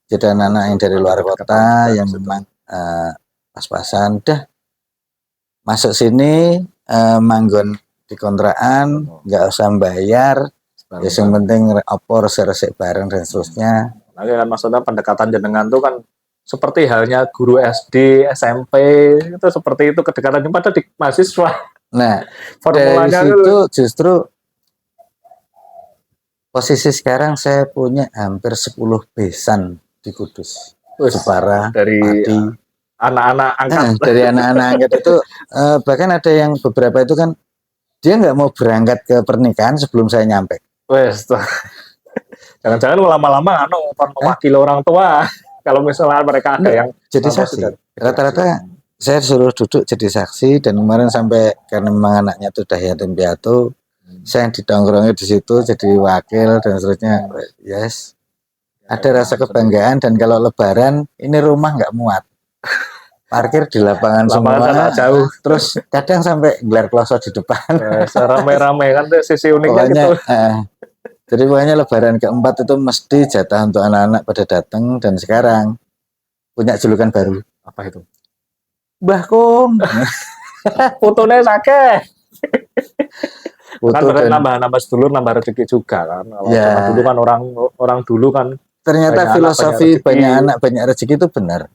Jadi anak-anak yang dari luar kota yang memang pas-pasan, udah masuk sini manggon di kontrakan, nggak usah bayar. Ya yang penting opor resik bareng dan seterusnya. Nah, kan maksudnya pendekatan jenengan tuh kan seperti halnya guru SD, SMP itu seperti itu kedekatan pada di mahasiswa. Nah, dari situ justru posisi sekarang saya punya hampir 10 besan di Kudus. Jepara, dari anak-anak angkat. Dari anak-anak angkat itu bahkan ada yang beberapa itu kan dia nggak mau berangkat ke pernikahan sebelum saya nyampe. Jangan-jangan lama-lama mewakili orang tua. Kalau misalnya mereka ada yang jadi saksi, rata-rata saya suruh duduk jadi saksi dan kemarin sampai karena memang anaknya itu udah yatim piatu, saya ditongkrongnya di situ jadi wakil dan seterusnya. Yes, ada rasa kebanggaan dan kalau Lebaran ini rumah nggak muat, parkir di lapangan semua, jauh. Terus kadang sampai gelar kloso di depan. Rame-rame kan sisi uniknya gitu. Jadi pokoknya Lebaran keempat itu mesti jatah untuk anak-anak pada datang dan sekarang punya julukan baru. Apa itu? Mbah Kum. Fotonya sakit. Kan nambah sedulur, nambah rezeki juga kan. Kalau dulu kan orang dulu kan. Ternyata filosofi banyak anak banyak rezeki itu benar.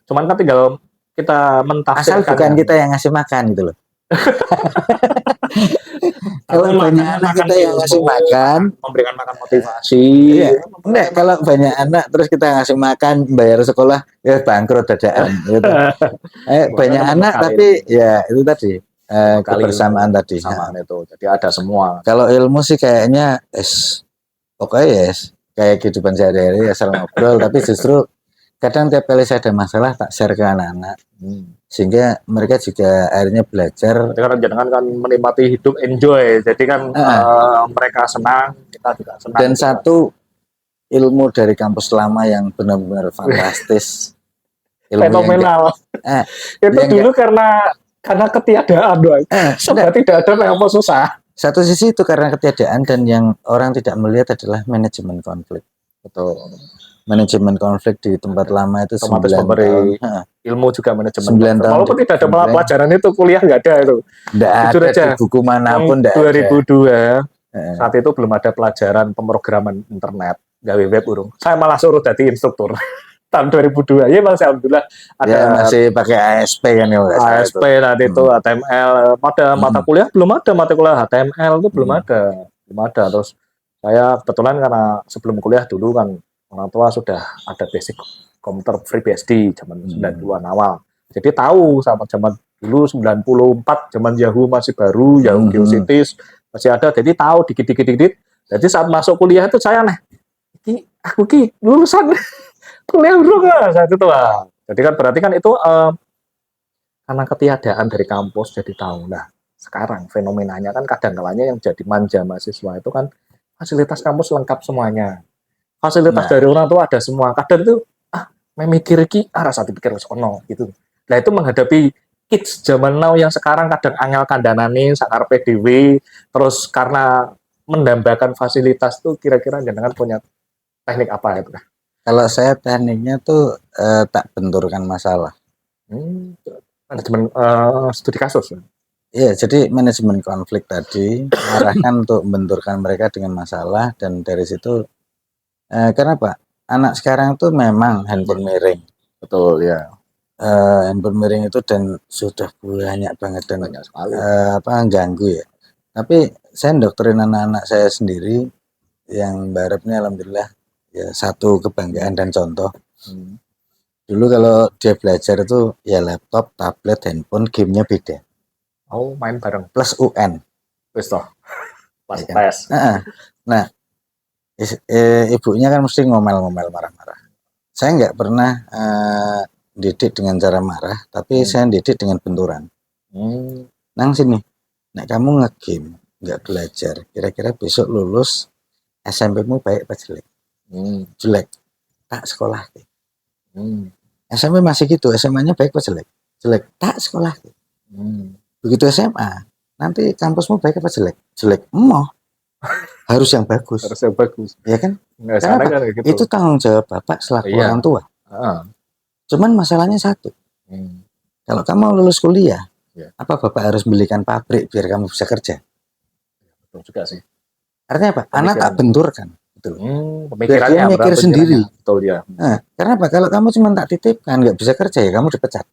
Cuman kan tinggal kita mentafsirkan. Asal bukan kita yang ngasih makan gitu loh. Kalau banyak anak kita yang ngasih makan, memberikan makan motivasi. Iya. Enggak, kalau banyak anak terus kita ngasih makan, bayar sekolah, ya bangkrut dadaan gitu. Banyak anak tapi ya itu tadi kebersamaan tadi. Itu. Jadi ada semua. Kalau ilmu sih kayaknya pokoknya kayak kehidupan sehari-hari asal ngobrol, tapi justru kadang tiap kali saya ada masalah tak share ke anak-anak. Sehingga mereka juga akhirnya belajar. Karena jangan kan menikmati hidup, enjoy. Jadi kan mereka senang, kita juga senang. Dan satu ilmu dari kampus lama yang benar-benar fantastis. Ilmu yang Fenomenal. eh, Itu yang dulu karena ketiadaan doang. Sebab tidak ada yang mau susah. satu sisi itu karena ketiadaan, dan yang orang tidak melihat adalah manajemen konflik. Betul. Manajemen konflik di tempat lama itu Otomatis 9 memberi tahun. ilmu juga manajemen 9 konflik. tahun Walaupun tidak ada komplain. pelajaran itu, kuliah nggak ada itu. Nggak Jujur ada aja. di buku manapun, Yang nggak ada. 2002 saat itu belum ada pelajaran pemrograman internet, gawe web urung. Saya malah suruh jadi instruktur tahun 2002. Ya Mas, alhamdulillah ada Ya masih pakai ASP kan ya, nggak salah itu. ASP tadi itu HTML. Pada mata kuliah belum ada, mata kuliah HTML itu belum ada. Terus saya kebetulan karena sebelum kuliah dulu kan orang tua sudah ada basic komputer FreeBSD zaman 90-an awal. Jadi tahu sama zaman dulu 94 zaman Yahoo masih baru, Yahoo Geocities masih ada, jadi tahu dikit-dikit. Jadi saat masuk kuliah itu saya aku lulusan kuliah dulu kan saat itu lah. Jadi kan berarti kan itu karena ketiadaan dari kampus jadi tahu. Nah sekarang fenomenanya kan kadang-kalanya yang jadi manja mahasiswa itu kan fasilitas kampus lengkap semuanya. Fasilitas dari orang tua ada semua. Kadang itu memikir rasa dipikir ono gitu. Nah itu menghadapi kids zaman now yang sekarang kadang angel kandhanane sakar PDW, terus karena mendambakan fasilitas tuh kira-kira jenengan punya teknik apa itu? Kalau saya tekniknya tuh tak benturkan masalah. Manajemen studi kasus. Iya, jadi manajemen konflik tadi arahkan untuk membenturkan mereka dengan masalah, dan dari situ kenapa? Anak sekarang tuh memang handphone miring. Betul ya. Handphone miring itu dan sudah banyak banget dan Banyak sekali. ganggu ya. Tapi saya doktrin anak-anak saya sendiri yang baratnya alhamdulillah ya satu kebanggaan dan contoh. Dulu kalau dia belajar itu ya laptop, tablet, handphone, gamenya beda. Oh, main bareng. Plus UN. Wis toh. Pas Ya kan? tes. Nah, ibunya kan mesti ngomel-ngomel, marah-marah. Saya nggak pernah didik dengan cara marah, tapi saya didik dengan benturan. Nang sini, nah kamu nge-game, nggak belajar, kira-kira besok lulus SMP-mu baik apa jelek? Jelek, tak sekolah. SMP masih gitu, SMA-nya baik apa jelek? Jelek, tak sekolah. Begitu SMA, nanti kampusmu baik apa jelek? Jelek, harus yang bagus. Harus yang bagus. Ya kan? Karena kan gitu. Itu tanggung jawab bapak selaku orang tua. Cuman masalahnya satu. Kalau kamu lulus kuliah, apa bapak harus belikan pabrik biar kamu bisa kerja? Betul juga sih. Artinya apa? Anak tak benturkan. Betul. Biar dia mikir sendiri. Betul ya. Karena apa? Kalau kamu cuma tak titipkan, nggak bisa kerja ya kamu dipecat.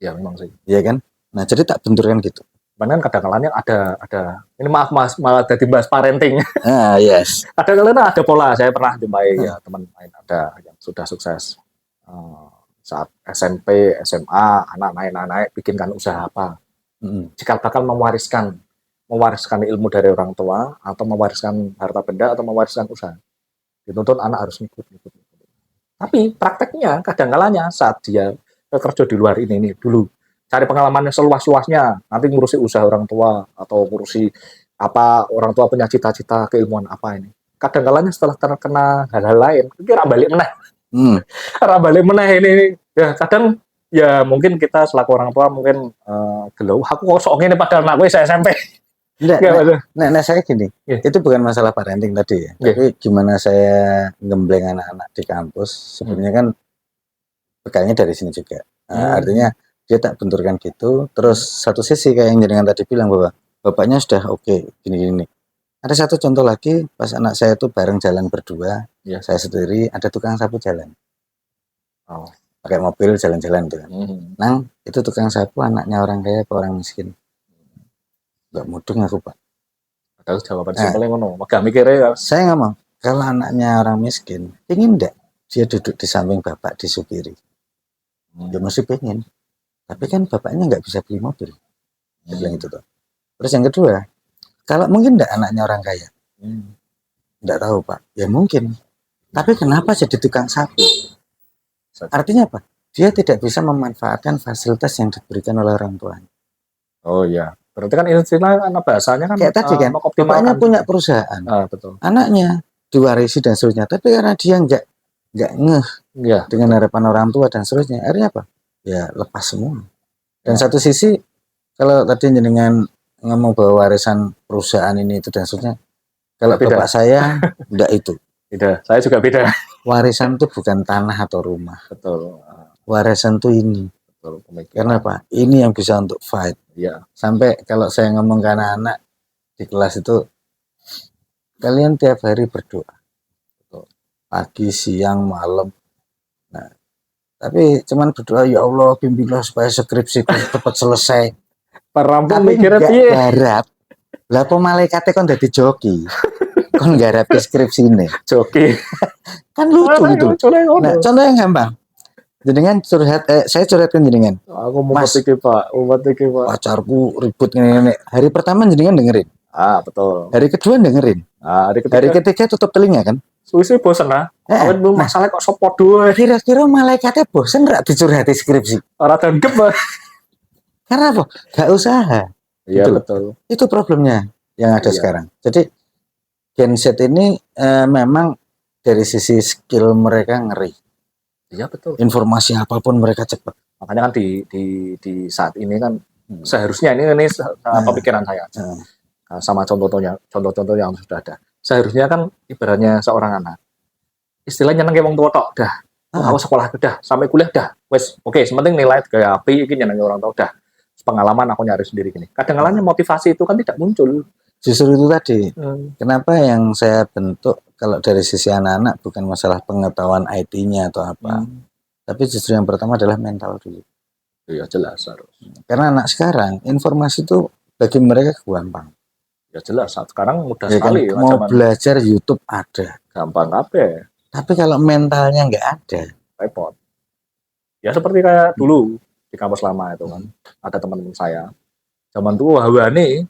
Ya memang sih. Iya kan? Nah jadi tak benturkan gitu. Bahkan kadang-kadang ada ini maaf mas malah jadi bahas parenting. Yes. Kadang-kadang ada pola. Saya pernah jumpai ya teman lain ada yang sudah sukses saat SMP, SMA, anak naik bikinkan usaha apa. Jika bakal mewariskan ilmu dari orang tua atau mewariskan harta benda atau mewariskan usaha, dituntut anak harus ngikut. Tapi prakteknya kadang-kadang saat dia kerja di luar ini dulu cari pengalaman yang seluas-luasnya, nanti ngurusi usaha orang tua atau ngurusi apa orang tua punya cita-cita keilmuan apa ini. Kadang-kadang setelah terkena hal-hal lain, kira balik meneh. Balik meneh ini ya kadang ya mungkin kita selaku orang tua mungkin gelau aku kok ini padahal anakku saya SMP. Nah, saya gini, itu bukan masalah parenting tadi ya, tapi gimana saya gembleng anak-anak di kampus, sebenarnya kan bekalnya dari sini juga. Artinya dia tak benturkan gitu. Terus satu sisi kayak yang jenengan tadi bilang bahwa bapaknya sudah oke, gini-gini. Ada satu contoh lagi, pas anak saya itu bareng jalan berdua, saya sendiri, ada tukang sapu jalan. Pakai mobil jalan-jalan tuh kan. Nang, itu tukang sapu anaknya orang kaya atau orang miskin? Gak mudeng aku pak. Padahal jawaban simpelnya ngono. Gak mikirnya. Saya nggak mau. Kalau anaknya orang miskin, ingin enggak dia duduk di samping bapak disupiri? Ya mesti pengen. Tapi kan bapaknya nggak bisa beli mobil. Dia bilang itu tuh. Terus yang kedua, kalau mungkin enggak anaknya orang kaya? Enggak tahu pak. Ya mungkin. Tapi kenapa jadi tukang sapu? Artinya apa? Dia tidak bisa memanfaatkan fasilitas yang diberikan oleh orang tuanya. Oh iya. Berarti kan istilah anak bahasanya kan kayak tadi kan, bapaknya punya perusahaan. Betul. Anaknya diwarisi dan seterusnya. Tapi karena dia nggak ngeh Iya. dengan harapan orang tua dan seterusnya, akhirnya apa? Ya lepas semua. Dan Ya. satu sisi kalau tadi jenengan ngomong bahwa warisan perusahaan ini itu dan seterusnya, kalau Beda. bapak saya enggak itu. Beda. Saya juga beda. Warisan itu bukan tanah atau rumah. Betul. Warisan itu ini. Betul. Pemikiran. Karena apa? Ini yang bisa untuk fight. Iya. Sampai kalau saya ngomong ke anak-anak di kelas itu, kalian tiap hari berdoa. Pagi, siang, malam. Nah, tapi cuman berdoa, ya Allah bimbinglah supaya skripsi cepat selesai. Perampung Tapi mikirnya nggak piye? garap. Lah apa malaikatnya kon dadi joki. Kon garap skripsi ini. Joki. Kan lucu gitu. Nah, Nah, contoh yang gampang. Jenengan curhat, saya curhatkan jenengan. aku mau Mas, iki Pak, pacarku ribut ngene. Hari pertama jenengan dengerin. betul. Hari kedua dengerin. Hari ketiga tutup telinga kan. Suwi bosen ah. Awet lu Nah, masalah kok sopo doe. kira-kira malaikatnya bosen nggak dicurhati skripsi? Ora tanggep. Karena apa? Gak usaha. Iya Gitu loh. betul. Itu problemnya yang ada Iya. sekarang. Jadi Gen Z ini memang dari sisi skill mereka ngeri. Iya betul. Informasi apapun mereka cepat. Makanya kan di saat ini kan seharusnya ini pemikiran saya. Sama contoh yang sudah ada. Seharusnya kan ibaratnya seorang anak. Istilahnya nang wong tua tok dah. Aku sekolah dah, sampai kuliah dah. Wes, oke, sementing nilai gaya api iki nyenengi orang tua dah. Pengalaman aku nyari sendiri gini. Kadang-kadang motivasi itu kan tidak muncul. Justru itu tadi. Kenapa yang saya bentuk kalau dari sisi anak-anak bukan masalah pengetahuan IT-nya atau apa. Tapi justru yang pertama adalah mental dulu. Iya jelas harus. Karena anak sekarang informasi itu bagi mereka gampang. Ya jelas, sekarang mudah Ya sekali. kan, mau belajar YouTube ada. Gampang apa? Tapi kalau mentalnya nggak ada, repot. Ya seperti kayak dulu di kampus lama itu kan, ada teman-teman saya. Zaman dulu hawane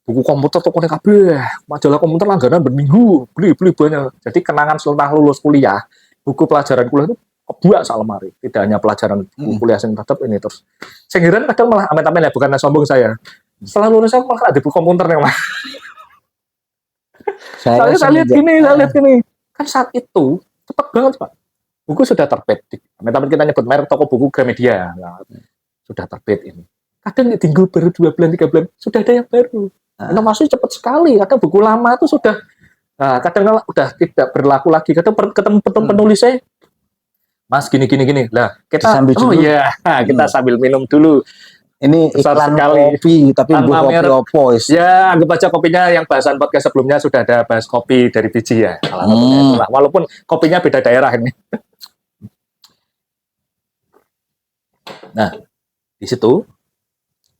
buku komputer tokonya kabeh, majalah komputer langganan berminggu, beli banyak. Jadi kenangan setelah lulus kuliah, buku pelajaran kuliah itu kebuak sak lemari. Tidak hanya pelajaran buku kuliah yang tetap ini terus. Saya kira kadang malah amet-amet ya, bukan sombong saya. Setelah lulus saya malah ada buku komputer yang mah. Saya lihat gini. Kan saat itu cepat banget Pak. Buku sudah terbit. Teman-teman kita nyebut merek toko buku Gramedia. Nah, sudah terbit ini. Kadang tinggal baru 2 bulan 3 bulan sudah ada yang baru. Inovasi cepat sekali. Kadang buku lama itu sudah kadang udah tidak berlaku lagi. Kadang ketemu penulisnya, Mas gini. Lah kita kita sambil minum dulu. Ini iklan kopi, tapi kopi opo. Ya, anggap aja kopinya yang bahasan podcast sebelumnya sudah ada bahas kopi dari biji ya. Salah satunya itulah. Walaupun kopinya beda daerah ini. Nah, di situ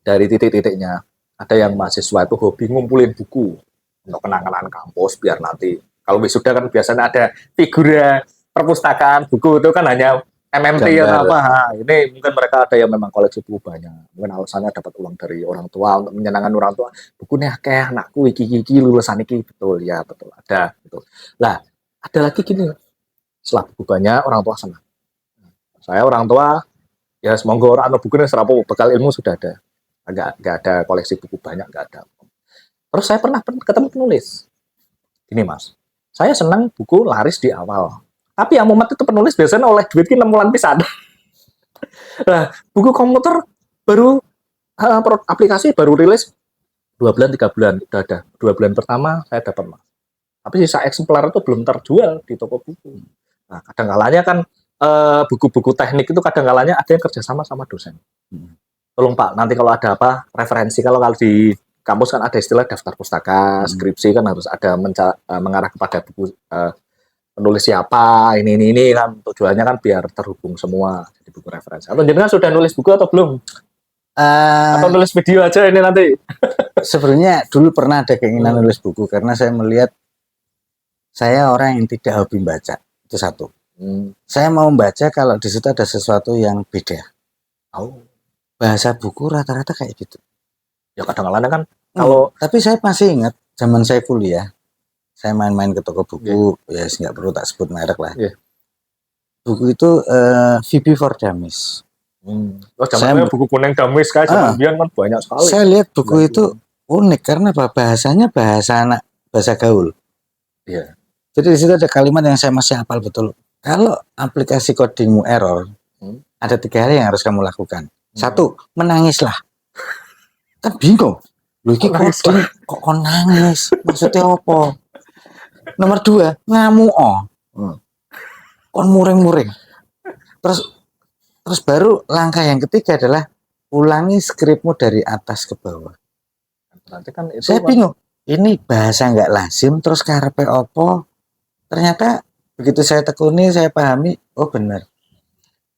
dari titik-titiknya ada yang mahasiswa itu hobi ngumpulin buku untuk kenang-kenangan kampus biar nanti kalau wisuda kan biasanya ada figura perpustakaan buku itu kan hanya MMT atau apa. Ini mungkin mereka ada yang memang koleksi buku banyak. Mungkin alasannya dapat uang dari orang tua untuk menyenangkan orang tua. Bukunya kayak anakku iki lulusan iki betul ya betul ada betul. Lah ada lagi gini. Setelah buku banyak orang tua senang. Saya orang tua ya semoga orang bukunya serapu bekal ilmu sudah ada. Nggak ada koleksi buku banyak nggak ada. Terus saya pernah ketemu penulis. Gini Mas, saya senang buku laris di awal. Tapi yang mumet itu penulis biasanya oleh duit ki 6 bulan pisan. Nah, buku komputer baru aplikasi baru rilis 2 bulan 3 bulan udah ada. 2 bulan pertama saya dapat Mas. Tapi sisa eksemplar itu belum terjual di toko buku. Nah, kadang-kalanya kan buku-buku teknik itu kadang-kalanya ada yang kerjasama sama dosen. Tolong Pak, nanti kalau ada apa referensi kalau di kampus kan ada istilah daftar pustaka, skripsi kan harus ada mengarah kepada buku penulis siapa, ini kan tujuannya kan biar terhubung semua di buku referensi. Atau jenengan sudah nulis buku atau belum? Atau nulis video aja ini nanti? Sebenarnya dulu pernah ada keinginan nulis buku karena saya melihat saya orang yang tidak hobi baca, itu satu. Saya mau membaca kalau di situ ada sesuatu yang beda. Bahasa buku rata-rata kayak gitu. Ya kadang-kadang kan kalau tapi saya masih ingat zaman saya kuliah. Saya main-main ke toko buku, ya nggak perlu tak sebut merek lah. Buku itu VB for Dummies. Saya buku kuning Dummies kayak zaman kan banyak sekali. Saya lihat buku itu unik karena apa? Bahasanya bahasa gaul. Iya. Jadi di situ ada kalimat yang saya masih hafal betul. Kalau aplikasi codingmu error, ada 3 hal yang harus kamu lakukan. 1, menangislah. Kan bingung. Lu iki coding kok kon nangis? Maksudnya apa? Nomor 2, ngamuk. Kon muring-muring. Terus baru langkah yang ketiga adalah ulangi skripmu dari atas ke bawah. Berarti kan itu Saya bingung. Ini bahasa nggak lazim, terus karepe opo? Ternyata begitu saya tekuni, saya pahami, oh benar.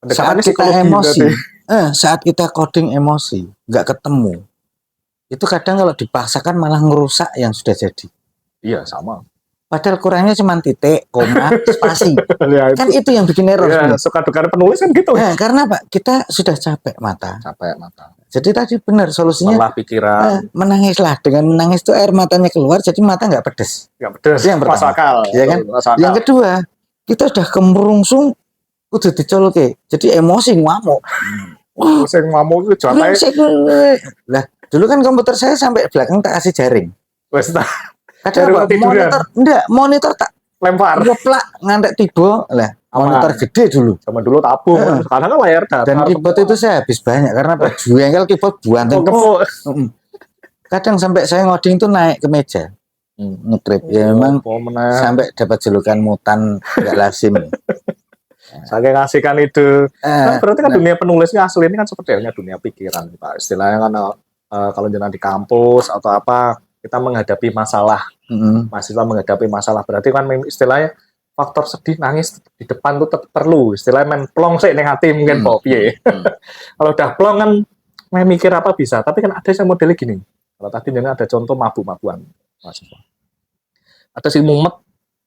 Saat kita emosi, saat kita coding emosi, nggak ketemu, itu kadang kalau dipaksakan malah ngerusak yang sudah jadi. Iya, sama. Padahal kurangnya cuma titik, koma, spasi. Ya, Kan itu yang bikin error. Ya, suka duka penulis kan gitu. Karena Pak, kita sudah capek mata. Jadi tadi benar solusinya. Lelah pikiran. Menangislah. Dengan menangis itu air matanya keluar, jadi mata nggak pedes. Nggak pedes. Yang pertama. Masuk akal. Ya kan? Yang kedua, kita udah kemurungsung, udah dicolke. Jadi emosi ngamuk. Sing ngamuk itu jantai. Lah, dulu kan komputer saya sampai belakang tak kasih jaring. Wes ta. Kadang monitor tak lempar. Ngeplak ngantek tiba lah. Monitor gede dulu. Sama dulu tabung. Sekarang kan layar datar. Dan keyboard itu saya habis banyak karena jengkel keyboard buanten. Kadang sampai saya ngoding tuh naik ke meja. Ngetrip. Ya memang sampai dapat julukan mutan nggak lazim. Saya ngasihkan ide. Kan berarti kan dunia penulisnya asli ini kan seperti halnya dunia pikiran, Pak. Istilahnya kan kalau jangan di kampus atau apa, kita menghadapi masalah. Mahasiswa menghadapi masalah. Berarti kan istilahnya faktor sedih, nangis di depan tuh tetap perlu. Istilahnya main plong sih ning hati mungkin Pak piye. Kalau udah plong kan main mikir apa bisa. Tapi kan ada yang modelnya gini. Kalau tadi ada contoh mabuk-mabukan mahasiswa. Ada si mumet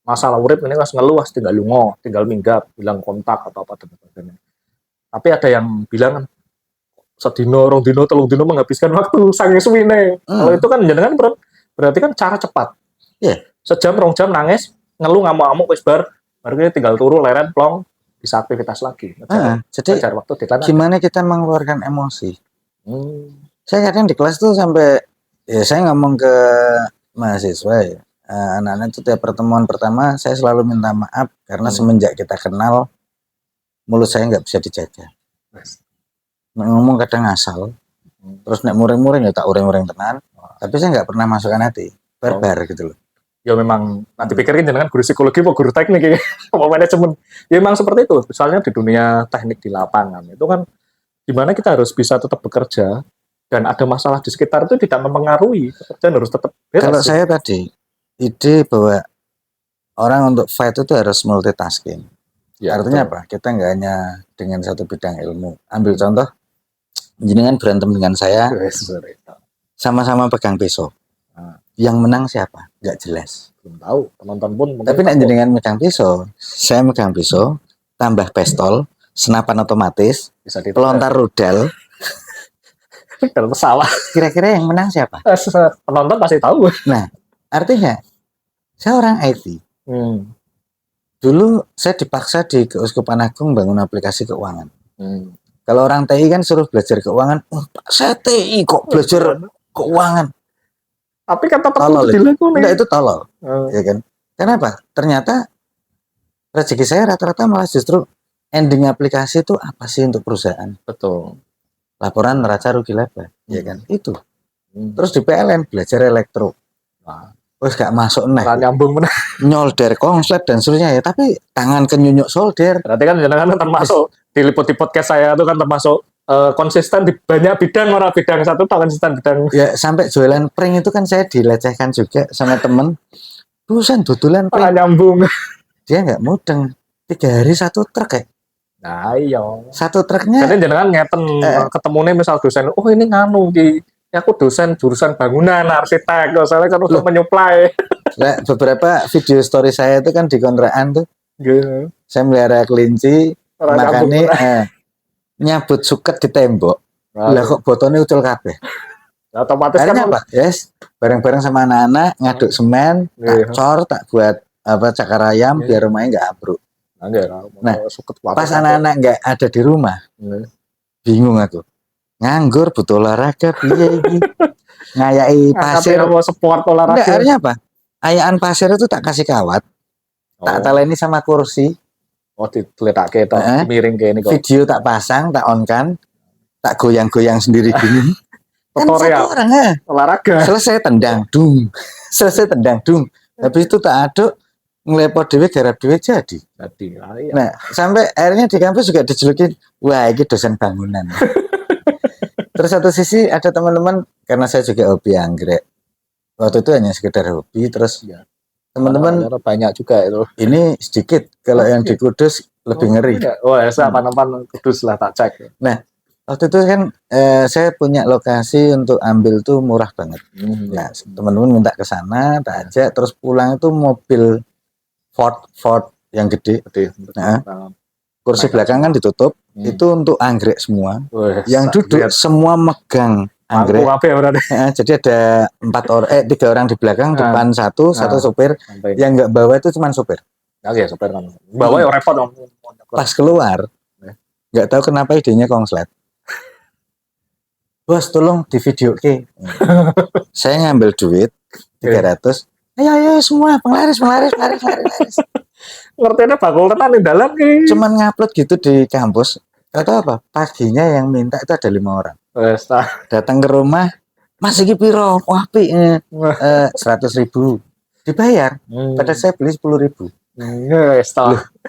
masalah urip ini harus ngeluh, tinggal lungo, tinggal minggat, bilang kontak atau apa dan sebagainya. Tapi ada yang bilang kan sedino, rong dino, telung dino menghabiskan waktu sange suwine. Kalau itu kan jenengan berarti kan cara cepat. Sejam, rong jam nangis, ngeluh ngamuk-ngamuk wis baru tinggal turu leren plong bisa aktivitas lagi. Jadi waktu gimana kita mengeluarkan emosi? Saya kadang di kelas tuh sampai ya saya ngomong ke mahasiswa ya. Anak-anak itu tiap pertemuan pertama saya selalu minta maaf karena semenjak kita kenal mulut saya nggak bisa dijaga. Ngomong kadang asal, terus nek muring-muring ya tak uring-uring tenan, tapi saya nggak pernah masukkan hati, barbar gitu loh. Ya memang nanti pikirin jangan guru psikologi atau guru teknik ya, apa manajemen. Ya memang seperti itu. Misalnya di dunia teknik di lapangan itu kan gimana kita harus bisa tetap bekerja dan ada masalah di sekitar itu tidak mempengaruhi pekerjaan harus tetap beres. Kalau saya tadi ide bahwa orang untuk fight itu harus multitasking. Ya, artinya betul. Apa? Kita nggak hanya dengan satu bidang ilmu. Ambil contoh, jenengan berantem dengan saya, sama-sama pegang pisau. Yang menang siapa? Nggak jelas. Belum tahu. Penonton pun. Tapi nek jenengan megang pisau, saya megang pisau, tambah pistol, senapan otomatis, bisa pelontar rudal. Kalau salah. Kira-kira yang menang siapa? Penonton pasti tahu. Nah, artinya saya orang IT. Dulu saya dipaksa di Keuskupan Agung bangun aplikasi keuangan. Kalau orang TI kan suruh belajar keuangan, saya TI kok belajar keuangan. Tapi kan tetap tolol. Enggak, itu tolol. Ya kan? Kenapa? Ternyata rezeki saya rata-rata malah justru ending aplikasi itu apa sih untuk perusahaan? Betul. Laporan neraca rugi laba, ya kan? Itu. Terus di PLN belajar elektro. Terus gak masuk nyambung bener. Nyolder konslet dan seterusnya ya, tapi tangan kenyunyuk solder. Berarti kan jangan termasuk diliput di podcast saya itu kan termasuk konsisten di banyak bidang, orang bidang satu tak konsisten bidang. Ya sampai jualan pring itu kan saya dilecehkan juga sama temen. Bukan dudulan pring. Nyambung. Dia nggak mudeng. 3 hari 1 truk ya. Nah iya. 1 truknya. Jadi jangan ngeten ketemunya misal dosen, oh ini nganu di. Ya aku dosen jurusan bangunan arsitek, soalnya kan untuk menyuplai. Nah, beberapa video story saya itu kan di kontrakan tuh. Saya melihara kelinci, makanya nyabut suket di tembok. Lah kok botolnya ucul kabeh. Otomatis kan apa? Yes, bareng-bareng sama anak-anak ngaduk semen, tak cor, tak buat apa cakar ayam biar rumahnya nggak ambruk. Nah, pas anak-anak nggak ada di rumah, bingung aku. Nganggur butuh olahraga piye iki. Ngayai pasir mau sport olahraga. Enggak, akhirnya apa? Ayaan pasir itu tak kasih kawat. tak Oh, taleni sama kursi, oh diletakke to, Heeh. miring kene kok. video tak pasang, tak on kan, tak goyang-goyang sendiri gini. Kan Tutorial satu orang ya. olahraga. Selesai tendang, dung. Selesai tendang, dung. Habis itu tak aduk, ngelepot dhewe, garap dhewe jadi. Jadi, iya. Nah, sampai akhirnya di kampus juga dijulukin, wah ini dosen bangunan. Terus satu sisi ada teman-teman, karena saya juga hobi anggrek. Waktu itu hanya sekedar hobi, terus Iya. teman-teman Ternyata banyak juga itu. ini sedikit, kalau Oh, yang di iya. Kudus lebih ngeri. Iya. Oh, ya, apa-apa Kudus lah tak cek. Nah, waktu itu kan saya punya lokasi untuk ambil tuh murah banget. Nah, teman-teman minta ke sana, tak ajak, terus pulang itu mobil Ford yang gede. Nah, kursi belakang kan ditutup, itu untuk anggrek semua. Yang duduk semua megang anggrek. Jadi ada 3 orang di belakang, depan satu sopir. Yang nggak bawa itu cuma sopir. Oke, sopir kan. Bawa ya repot dong. Pas keluar, nggak tahu kenapa idenya konslet. Bos, tolong di video ke. Saya ngambil duit 300. Ayo semua penglaris. Ngertinya bakul tenan di dalam ki. Cuman ngupload gitu di kampus. Atau apa? Paginya yang minta itu ada 5 orang. Datang ke rumah, Mas iki piro? Wah, 100.000. Dibayar. Pada saya beli 10.000.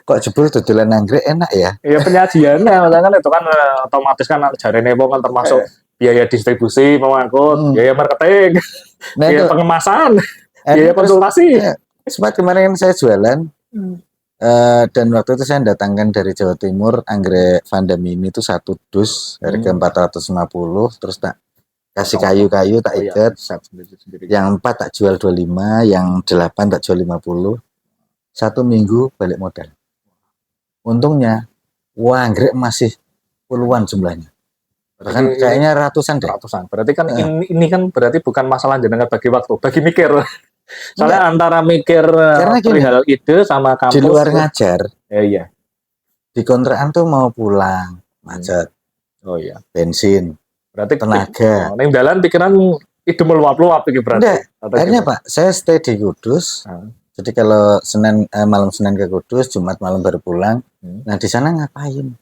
Kok jebul dodolan anggrek enak ya? Iya, penyajiannya kan itu kan otomatis kan jarene wong kan termasuk biaya distribusi, pengangkut, biaya marketing, biaya pengemasan, biaya konsultasi. Sempat kemarin saya jualan, dan waktu itu saya datangkan dari Jawa Timur anggrek Vandamini itu 1 dus harga 450, terus tak kasih kayu-kayu tak ikat, yang 4 tak jual 25, yang 8 tak jual 50. 1 minggu balik modal. Untungnya, wah anggrek masih puluhan jumlahnya. Bahkan kayaknya ratusan deh. Berarti kan ini kan berarti bukan masalah jenengan bagi waktu, bagi mikir. Soalnya antara mikir perihal ide sama kampus. Di luar ngajar. Iya. Di kontrakan tuh mau pulang, macet. Oh iya. Bensin. Berarti tenaga. Ning dalan pikiran ide meluap-luap iki berarti. Enggak. Akhirnya Pak, saya stay di Kudus. Jadi kalau malam Senin ke Kudus, Jumat malam baru pulang. Nah di sana ngapain?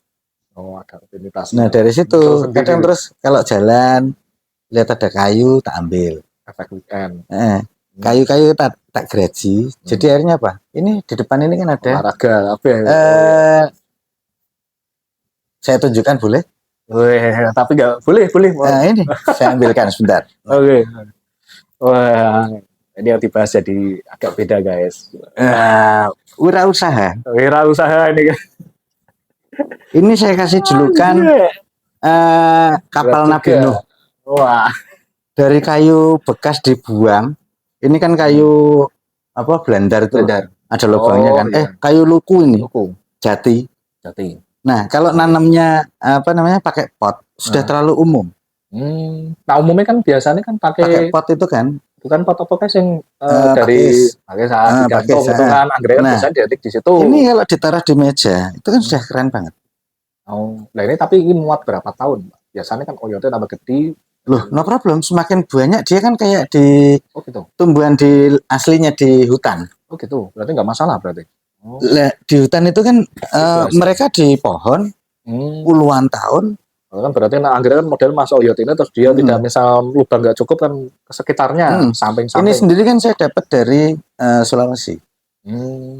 Oh, ada rutinitas. Nah dari situ kadang terus kalau jalan lihat ada kayu tak ambil. Efek weekend. Kayu-kayu tak gereji. Jadi akhirnya apa? Ini di depan ini kan ada olahraga apa ya? Saya tunjukkan boleh? Tapi nggak boleh. Nah ini saya ambilkan sebentar. Oke. Wah, ini yang dibahas jadi agak beda guys. Wirausaha ini kan. Ini saya kasih julukan kapal Nabi Nuh. Wah. Dari kayu bekas dibuang. Ini kan kayu apa Belandar itu. Ada lubangnya kan. Iya. Kayu luku ini. Jati. Nah, kalau nanamnya apa namanya pakai pot sudah terlalu umum. Nah, umumnya kan biasanya kan pakai pot itu kan. Bukan pot apa yang dari pakai saat digantung itu kan anggrek bisa diatik di situ. Ini kalau ditaruh di meja itu kan sudah keren banget. Oh, nah ini tapi ini muat berapa tahun? Biasanya kan oyotnya tambah gede. Loh, no problem. Semakin banyak dia kan kayak di tumbuhan di aslinya di hutan. Oh gitu. Berarti nggak masalah berarti. Di hutan itu kan mereka di pohon puluhan tahun. Kan berarti anggrek kan model masuk oyot ini terus dia tidak misal lubang nggak cukup kan ke sekitarnya samping-samping. Ini sendiri kan saya dapat dari Sulawesi.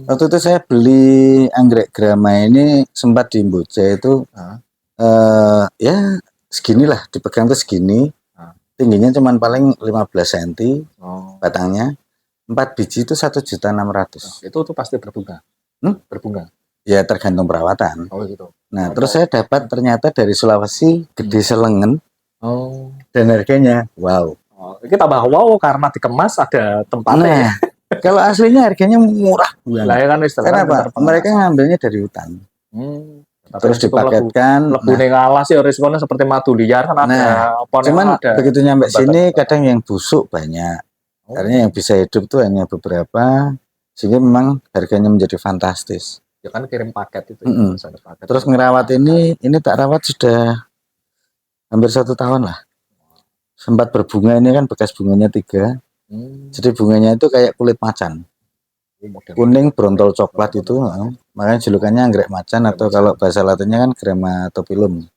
Waktu itu saya beli anggrek grama ini sempat di Mboja itu ya seginilah dipegang tuh segini. Tingginya cuman paling 15 cm batangnya. 4 biji itu 1.600.000. Itu tuh pasti berbunga. Berbunga. Ya tergantung perawatan. Oh gitu. Nah, terus saya dapat ternyata dari Sulawesi gede selengen. Dan harganya wow. Ini tambah wow karena dikemas ada tempatnya. Nah, kalau aslinya harganya murah lah ya kan karena apa? Mereka ngambilnya dari hutan. Terus dipaketkan. Lebune ngalah sih responnya seperti madu liar kan ada. Cuman begitu nyampe sini kadang yang busuk banyak. Karena yang bisa hidup tuh hanya beberapa, sehingga memang harganya menjadi fantastis. Ya kan kirim paket itu. Paket. Terus ngerawat ini tak rawat sudah hampir 1 tahun lah. Sempat berbunga, ini kan bekas bunganya 3. Jadi bunganya itu kayak kulit macan. Model kuning brontol coklat itu, makanya julukannya anggrek macan atau kalau bahasa latinnya kan Grammatophyllum.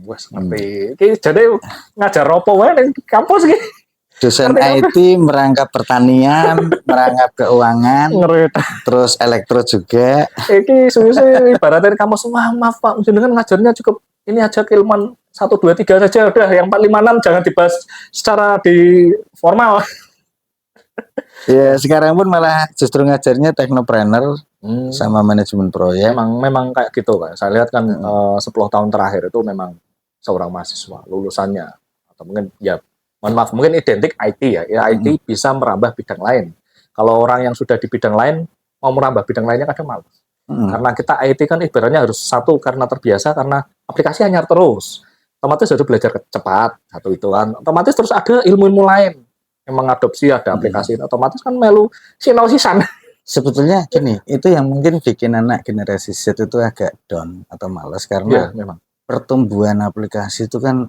Wes ngerti. Iki jane ngajar apa wae ning kampus iki? Dosen Ngerti apa? IT merangkap pertanian, merangkap keuangan, Ngeri. terus elektro juga. Iki suwi-suwi ibaratnya kampus, wah maaf Pak, jenengan ngajarnya cukup ini aja keilmuan 1, 2, 3 saja udah, yang 4, 5, 6 jangan dibahas secara di formal. Ya sekarang pun malah justru ngajarnya teknopreneur sama manajemen proyek. Memang kayak gitu kan. Saya lihat kan Mm. 10 tahun terakhir itu memang seorang mahasiswa lulusannya atau mungkin ya mohon maaf mungkin identik IT ya. IT bisa merambah bidang lain. Kalau orang yang sudah di bidang lain mau merambah bidang lainnya kadang malas. Karena kita IT kan ibaratnya harus satu karena terbiasa karena aplikasi hanya terus. Otomatis harus belajar cepat satu itu kan. Otomatis terus ada ilmu-ilmu lain yang mengadopsi ada aplikasi otomatis kan melu sinau-sisan. Sebetulnya gini, itu yang mungkin bikin anak generasi Z itu agak down atau malas karena memang pertumbuhan aplikasi itu kan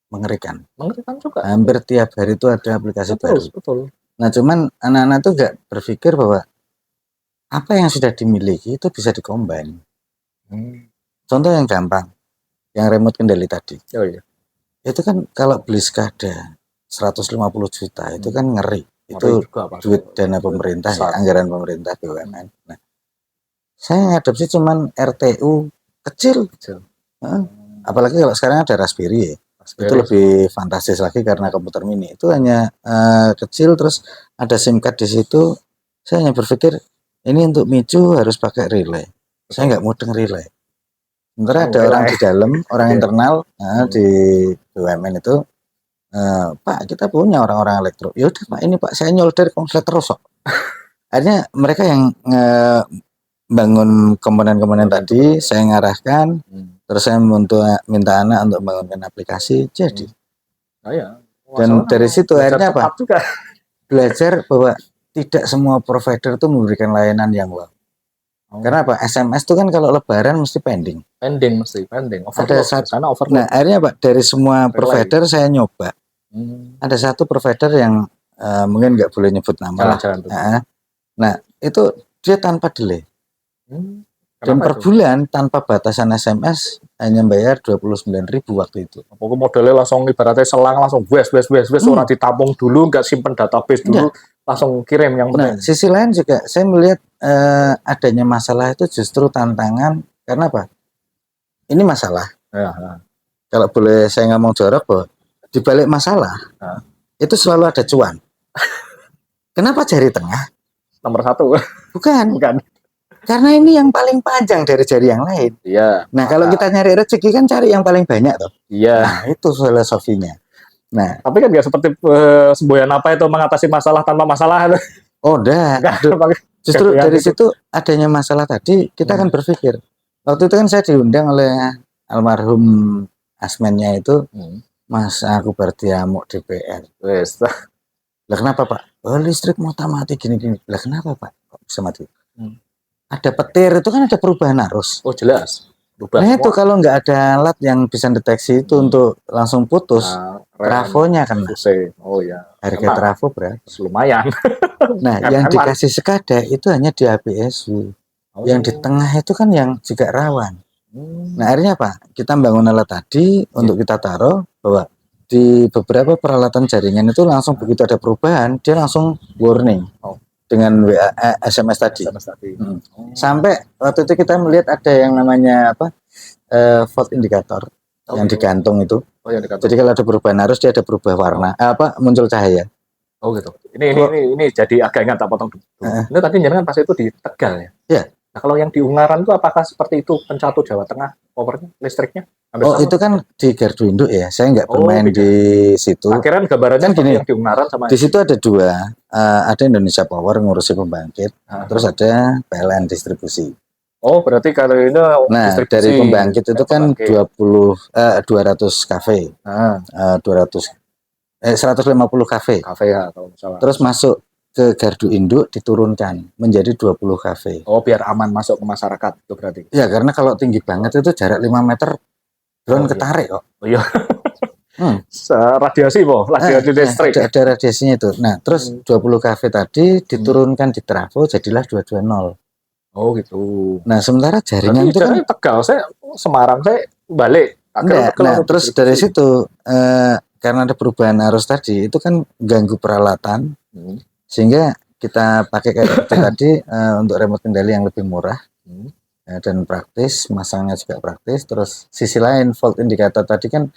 mengerikan. Mengerikan juga. Hampir tiap hari itu ada aplikasi baru. Betul. Nah, cuman anak-anak tuh gak berpikir bahwa apa yang sudah dimiliki itu bisa dikombin. Contoh yang gampang, yang remote kendali tadi. Oh iya. Itu kan kalau beli sekada 150 juta itu kan ngeri. Itu juga, duit dana pemerintah ya, anggaran pemerintah BUMN. Nah, saya ngadopsi cuman RTU kecil. Apalagi kalau sekarang ada Raspberry ya. Itu lebih fantastis lagi karena komputer mini. Itu hanya kecil terus ada SIM card di situ. Saya hanya berpikir ini untuk micu harus pakai relay. Saya nggak mudeng relay. Sementara ada orang di dalam, orang internal di BUMN itu, Pak kita punya orang-orang elektro. Ya udah Pak ini Pak saya nyolder konslet terus kok. Akhirnya mereka yang bangun komponen-komponen tadi, saya ngarahkan, terus saya minta anak untuk membangunkan aplikasi, jadi. Dan dari situ akhirnya apa? Belajar bahwa tidak semua provider itu memberikan layanan yang wow. Karena apa? SMS itu kan kalau lebaran mesti pending. Pending. Nah akhirnya Pak dari semua provider saya nyoba. Ada satu provider yang mungkin nggak boleh nyebut nama lah. Nah itu dia tanpa delay. Dan per bulan tanpa batasan SMS hanya bayar 29.000 waktu itu. Pokoknya modelnya langsung ibaratnya selang langsung wes orang ditampung dulu, nggak simpen database dulu, langsung kirim yang penting. Nah, sisi lain juga saya melihat adanya masalah itu justru tantangan karena apa? Ini masalah. Kalau boleh saya ngomong jorok bahwa di balik masalah itu selalu ada cuan. Kenapa jari tengah? Nomor 1. Bukan. Karena ini yang paling panjang dari jari yang lain. Iya. Nah, kalau kita nyari rezeki kan cari yang paling banyak toh. Iya. Nah, itu filosofinya. Nah, tapi kan nggak seperti semboyan apa itu mengatasi masalah tanpa masalah. Oh, enggak. Justru dari situ adanya masalah tadi kita kan berpikir. Waktu itu kan saya diundang oleh almarhum asmennya itu, Mas aku berdiamuk DPR. Wes. Lah kenapa Pak? Oh, listrik mau mati gini-gini. Lah kenapa Pak? Kok bisa mati? Ada petir itu kan ada perubahan arus. Oh jelas. Nah itu kalau nggak ada alat yang bisa deteksi itu untuk langsung putus, trafonya kan. Oh ya. Harga trafo berapa? Lumayan. Nah yang dikasih sekada itu hanya di APSU. Yang di tengah itu kan yang juga rawan. Nah akhirnya apa? Kita bangun alat tadi untuk kita taruh bahwa di beberapa peralatan jaringan itu langsung begitu ada perubahan dia langsung warning. Dengan SMS tadi. Sampai waktu itu kita melihat ada yang namanya apa fault indikator yang digantung itu. Jadi kalau ada perubahan arus dia ada berubah warna, muncul cahaya. Oh gitu. Ini jadi agak ingat tak potong dulu. Ini tadi jangan pas itu di Tegal ya. Iya. Nah, kalau yang di Ungaran itu apakah seperti itu Pencatu Jawa Tengah powernya listriknya? Itu kan di Gardu Induk ya. Saya nggak bermain di situ. Akhirnya gambarannya kan gini, yang di Ungaran sama di situ ada dua. Ada Indonesia Power ngurusi pembangkit, terus ada PLN distribusi. Oh, berarti kalau ini dari pembangkit itu kan 200 kV. 150 kV. Ya kalau misalnya. Terus masuk ke Gardu Induk diturunkan menjadi 20 kV. Oh, biar aman masuk ke masyarakat itu berarti. Ya, karena kalau tinggi banget itu jarak 5 meter drone ketarik kok. Oh iya. Radiasi radiasi listrik. Ada radiasinya itu. Nah, terus 20 kV tadi diturunkan di trafo jadilah 220. Oh gitu. Nah, sementara jaringan itu kan Tegal, saya Semarang saya balik. enggak. Nah, terus dari situ karena ada perubahan arus tadi itu kan ganggu peralatan, sehingga kita pakai kayak itu tadi untuk remote kendali yang lebih murah dan praktis, masangnya juga praktis. Terus sisi lain volt indikator tadi kan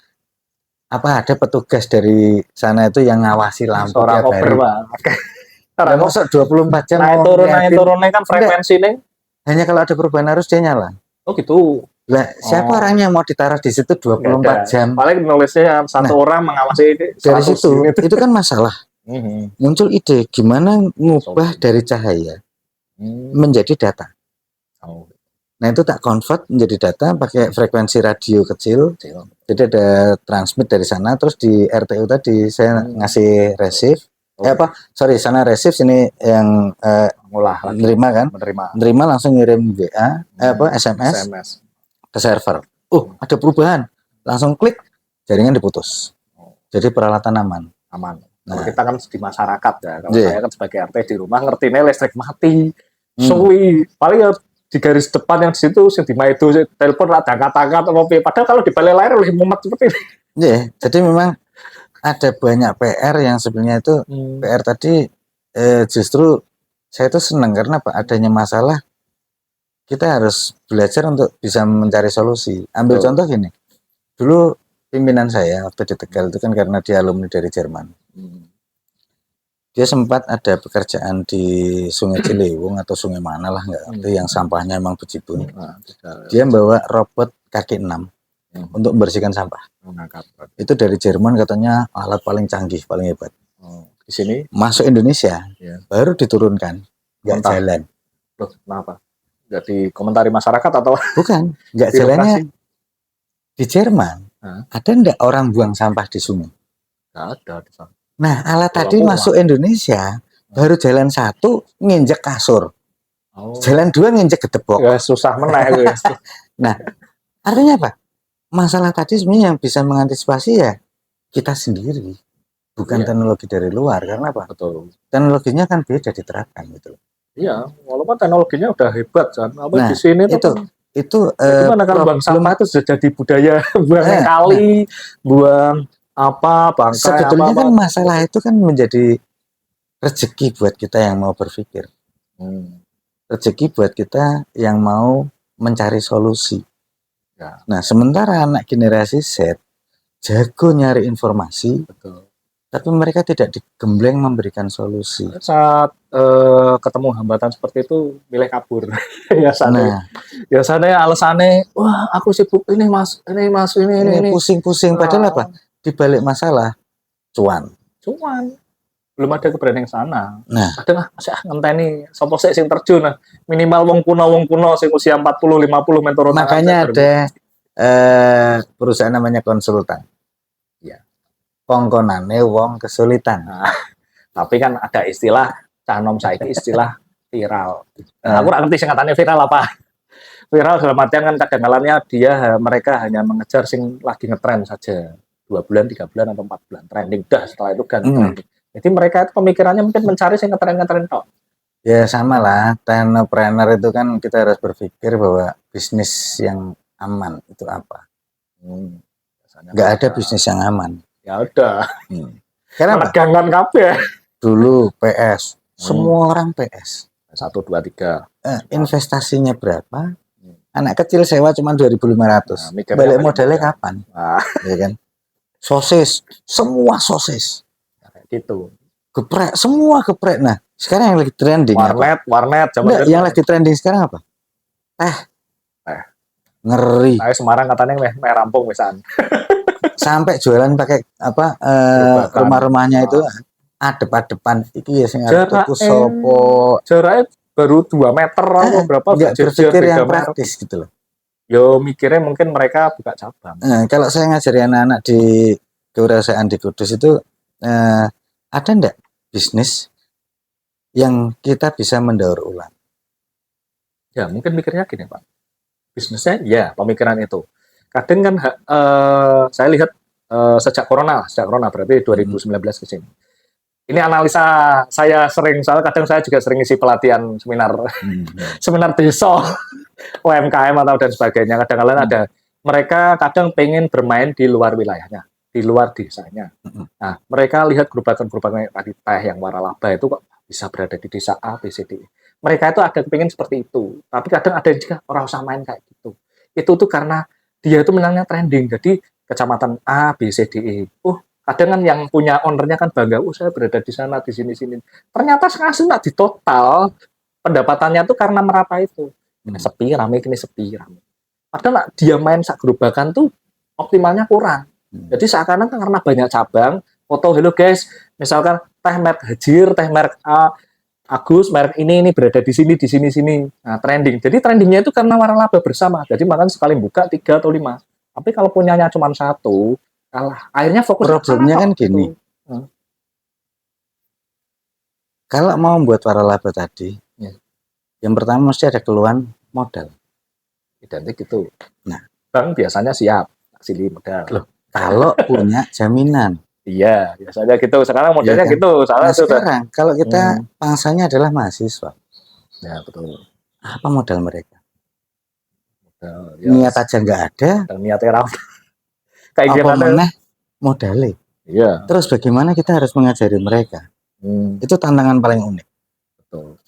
ada petugas dari sana itu yang ngawasi lampu tiap hari. Orang masuk 24 jam naik turunnya kan frekuensi nih. Hanya kalau ada perubahan arus dia nyala. Oh gitu. Lah, siapa orangnya mau ditaruh di situ 24 jam? Paling nulisnya satu orang mengawasi ini. Dari situ itu kan masalah. Muncul ide gimana ngubah dari cahaya menjadi data. Nah, itu tak convert menjadi data pakai frekuensi radio kecil. Jadi ada transmit dari sana, terus di RTU tadi saya ngasih receive. Sana receive, sini yang menerima langsung ngirim WA, SMS ke server. Ada perubahan, langsung klik, jaringan diputus. Jadi peralatan aman. Nah, kita kan di masyarakat ya. Kalau saya kan sebagai RT di rumah ngertinya listrik mati, suwi, paling ya di garis depan yang di situ, di Maido, telepon ada kata-kata padahal kalau di balai layar lebih mumet seperti ini. Jadi memang ada banyak PR yang sebenarnya itu PR tadi justru saya itu senang karena adanya masalah kita harus belajar untuk bisa mencari solusi. Ambil contoh gini, dulu pimpinan saya waktu di Tegal itu kan karena dia alumni dari Jerman. Dia sempat ada pekerjaan di Sungai Ciliwung atau sungai mana lah, itu yang sampahnya emang bejibun. Dia bawa robot kaki 6 untuk membersihkan sampah. Itu dari Jerman katanya alat paling canggih, paling hebat. Di sini masuk Indonesia baru diturunkan, nggak jalan. Loh, kenapa? Jadi komentari masyarakat atau bukan? Nggak jalannya di Jerman. Ada nggak orang buang sampah di sungai? Nggak ada di sana. Nah, alat tadi masuk Indonesia baru jalan 1 nginjek kasur, jalan 2 nginjek gedebok. Ya, susah meneh. Nah, artinya apa? Masalah tadi sebenarnya yang bisa mengantisipasi ya kita sendiri, bukan teknologi dari luar. Karena apa? Betul. Teknologinya kan beda diterapkan gitu. Iya, walaupun teknologinya udah hebat kan. Di sini itu gimana kalau buang sampah itu sudah jadi budaya, buang kali, buang bangkai. Sebetulnya kan masalah itu kan menjadi rezeki buat kita yang mau berpikir, rezeki buat kita yang mau mencari solusi. Nah, sementara anak generasi Z jago nyari informasi, tapi mereka tidak digembleng memberikan solusi. Saat ketemu hambatan seperti itu, milih kabur. Biasanya alasannya, wah aku sibuk ini pusing-pusing. Padahal apa? Di balik masalah cuan belum ada keberanian sana. Nah, ada masih ngenteni sapa sik sing terjun minimal wong kuno sing usia 40 50 mentor. Makanya ada perusahaan namanya konsultan. Pongkonane wong kesulitan. Tapi kan ada istilah canom saiki istilah viral. Aku nggak ngerti singkatannya viral apa. Viral dalam artian kan kadang-kadangnya mereka hanya mengejar sing lagi ngetren saja. 2 bulan, 3 bulan, atau 4 bulan trending, setelah itu ganti trending. Jadi mereka itu pemikirannya mungkin mencari yang ngetren tok. Ya sama lah, teknopreneur itu kan kita harus berpikir bahwa bisnis yang aman itu apa. Nggak ada bisnis yang aman. Ya udah. Karena pegangan kabeh. Dulu PS, semua orang PS. 1, 2, 3. Investasinya berapa? Anak kecil sewa cuma 2.500. Balik modalnya kapan? Ya kan? Sosis, semua sosis. Gitu. Geprek, semua geprek. Nah, sekarang yang lagi trending warnet. Yang lagi trending sekarang apa? Ngeri. Semarang katanya meh rampung misalnya. Sampai jualan pakai rumah-rumahnya itu adep-adepan. Iki ya sing arep tuku sopo. Jaraknya baru 2 meter atau berapa? Enggak berpikir yang praktis gitu loh. Yo mikirnya mungkin mereka buka cabang. Kalau saya ngajari anak-anak di kewirausahaan di Kudus itu ada enggak bisnis yang kita bisa mendaur ulang? Ya mungkin mikirnya gini Pak, bisnisnya ya pemikiran itu. Kadang kan saya lihat sejak corona berarti 2019 ke sini. Ini analisa saya sering, soalnya kadang saya juga sering isi pelatihan seminar seminar desa, UMKM atau dan sebagainya. Kadang-kadang ada mereka kadang pengen bermain di luar wilayahnya, di luar desanya. Nah, mereka lihat gerobakan-gerobakan tadi teh yang waralaba itu kok bisa berada di desa A, B, C, D. Mereka itu ada kepingin seperti itu. Tapi kadang ada juga orang usah main kayak gitu. Itu tuh karena dia itu menangnya trending. Jadi kecamatan A, B, C, D, E. Kadang kan yang punya ownernya kan bangga, saya berada di sana, di sini. Ternyata ngasih di total pendapatannya tuh karena merata itu. Sepi, rame, kini sepi, rame. Padahal dia main sak gerobakan tuh optimalnya kurang. Jadi seakan-akan karena banyak cabang, foto, hello guys, misalkan teh merek Hajir, teh merek Agus, merek ini berada di sini, sini. Nah, trending. Jadi trendingnya itu karena waralaba bersama. Jadi makan sekali buka 3 atau 5. Tapi kalau punyanya cuma 1, kalah. Akhirnya fokus. Problemnya kan gini. Kalau mau membuat waralaba tadi, yang pertama mesti ada keluhan modal. Identik itu. Nah, bank biasanya siap sili modal. Loh, kalau punya jaminan. Iya, biasanya gitu. Sekarang modelnya gitu. Nah, sekarang kalau kita pangsanya adalah mahasiswa. Ya, betul. Apa modal mereka? Ya, niat aja nggak ada. Niatnya apa mana modalnya? Iya. Terus bagaimana kita harus mengajari mereka? Itu tantangan paling unik. Betul.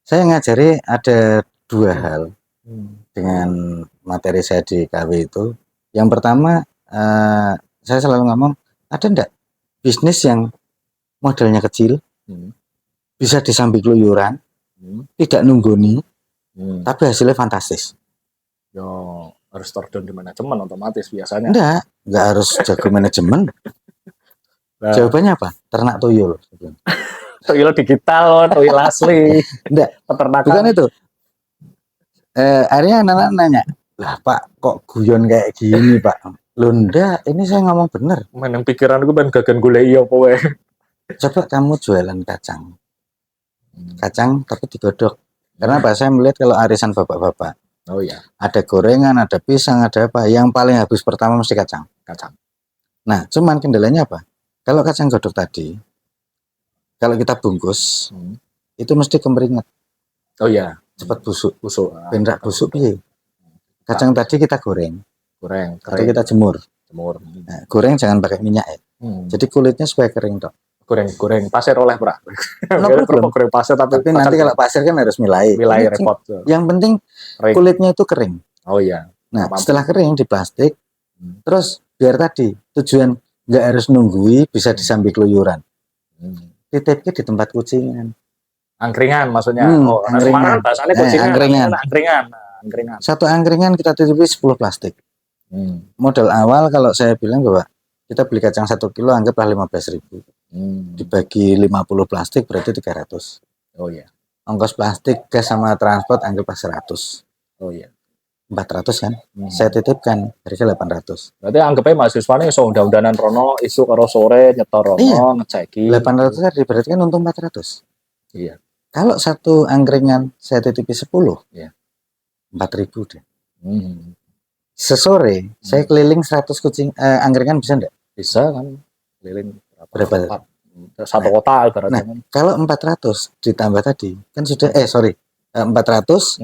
Saya ngajari ada 2 hal dengan materi saya di KW itu. Yang pertama, saya selalu ngomong, ada enggak bisnis yang modalnya kecil, bisa disambi keluyuran, tidak nunggoni, tapi hasilnya fantastis. Yo, harus terjun di manajemen otomatis biasanya. Enggak harus jago manajemen. Jawabannya apa? Ternak tuyul. Tuyul digital, tuyul asli. Enggak, peternakan. Bukan itu. Akhirnya anak-anak nanya, lah Pak, kok guyon kayak gini Pak? Loh enggak, ini saya ngomong bener. Yang pikiran gue ben gagan gulai iya powe. Coba kamu jualan kacang. Kacang tapi digodok. Karena apa? Saya melihat kalau arisan bapak-bapak. Oh iya. Ada gorengan, ada pisang, ada apa. Yang paling habis pertama mesti kacang. Nah, cuman kendalanya apa? Kalau kacang godok tadi, kalau kita bungkus, itu mesti kemeringat. Oh iya. Cepat busuk. Bendak busuk piye? Kacang tadi kita goreng. Atau kita jemur. Nah, goreng jangan pakai minyak ya. Jadi kulitnya supaya kering dok. Goreng pasir oleh berak. Goreng pasir tapi nanti kalau pasir kan harus milai repot. Yang penting kulitnya itu kering. Oh iya. Nah, setelah kering di plastik, terus biar tadi tujuan nggak harus nunggui, bisa disambi keluyuran. Titipnya di tempat kucingan. Angkringan maksudnya. Angkringan. Bahasanya kucingan. Angkringan. Satu angkringan kita titipi 10 plastik. Modal awal kalau saya bilang bahwa kita beli kacang 1 kilo anggaplah 15.000. Dibagi 50 plastik berarti 300. Oh iya. Ongkos plastik, gas sama transport anggaplah 100. Oh iya. 400 kan? Saya titipkan harga 800. Berarti anggapnya mahasiswa ini iso undan-undanan rono, isu karo sore nyetor rono, ngeceki. 800 tadi berarti kan untung 400. Iya. Kalau satu angkringan saya titipi 10, 4.000 deh. Sesore saya keliling 100 kucing angkringan bisa enggak? Bisa kan? Keliling berapa? Satu kota ibaratnya. Nah, kalau 400 ditambah tadi kan sudah 400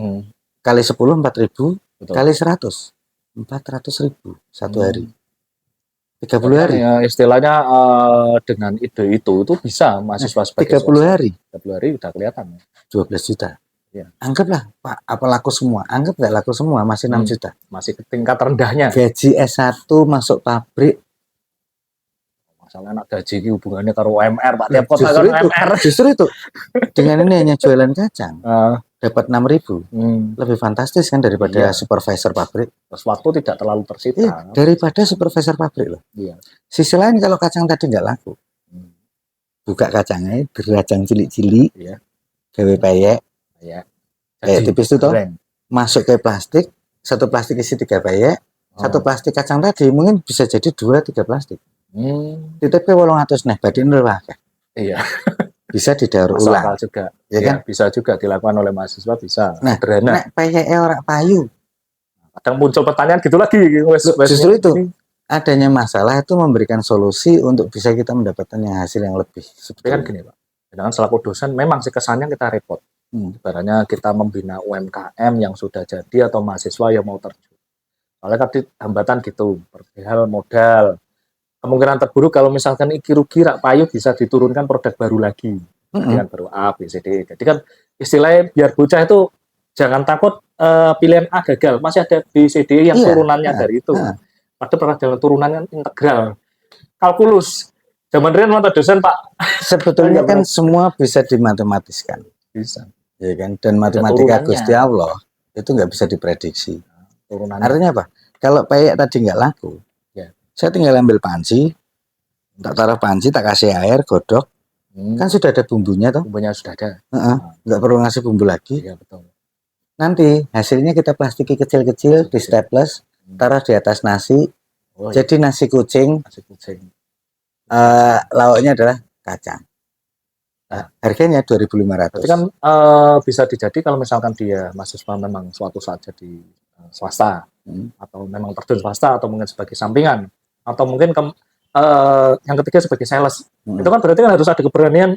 kali 10 4.000 kali 100 400.000 satu hari. 30 hari. Ya, istilahnya dengan ide itu bisa mahasiswa sebagai 30 hari. 30 hari udah kelihatan. 12 juta. Ya. Anggaplah Pak, apa laku semua? Anggap nggak laku semua, masih 6 juta. Masih tingkat rendahnya. Gaji S1 masuk pabrik. Masalah anak gaji ini hubungannya karo UMR, Pak. Tiap kota kan UMR. Justru itu. Dengan ini hanya jualan kacang. Dapat 6.000. Lebih fantastis kan daripada supervisor pabrik. Terus waktu tidak terlalu tersita. Daripada supervisor pabrik loh. Iya. Sisi lain kalau kacang tadi nggak laku. Buka kacangnya, beracang cilik-cilik. Iya. Gawe peyek. Iya. Tipis itu toh. Masuk ke plastik, satu plastik isi 3 peyek, satu plastik kacang tadi mungkin bisa jadi 2-3 plastik. Titipnya 800 nih, badin lho. Iya. Bisa didaur ulang juga. Ya kan? Bisa juga dilakukan oleh mahasiswa, bisa. Nah, peyek ora payu. Kadang muncul pertanyaan gitu lagi. Justru itu. adanya masalah itu memberikan solusi untuk bisa kita mendapatkan yang hasil yang lebih. Tapi kan gini Pak, dengan selaku dosen memang sih kesannya kita repot. Ibaratnya kita membina UMKM yang sudah jadi atau mahasiswa yang mau terjun. Soalnya tadi hambatan gitu, perihal modal. Kemungkinan terburuk kalau misalkan iki rugi rak payu bisa diturunkan produk baru lagi. Dengan baru A, B, C, D. Jadi kan istilahnya biar bocah itu jangan takut pilihan A gagal, masih ada B, C, D yang turunannya dari itu. Padahal dalam turunannya integral. Kalkulus. Zaman Rian mata dosen Pak. Sebetulnya kan semua bisa dimatematiskan. Bisa. Ya kan? Dan matematika Gusti Allah itu nggak bisa diprediksi. Turunannya. Artinya apa? Kalau peyek tadi nggak laku, saya tinggal ambil panci, tak taruh panci, tak kasih air, godok, kan sudah ada bumbunya toh. Bumbunya sudah ada. Nggak perlu ngasih bumbu lagi. Iya betul. Nanti hasilnya kita plastiki kecil-kecil, di staples, taruh di atas nasi. Jadi nasi kucing. Nasi kucing. Lauknya adalah kacang. Harganya 2.500. Berarti kan bisa dijadi kalau misalkan dia mahasiswa memang suatu saat jadi swasta atau memang terjun swasta atau mungkin sebagai sampingan atau mungkin yang ketiga sebagai sales. Itu kan berarti kan harus ada keberanian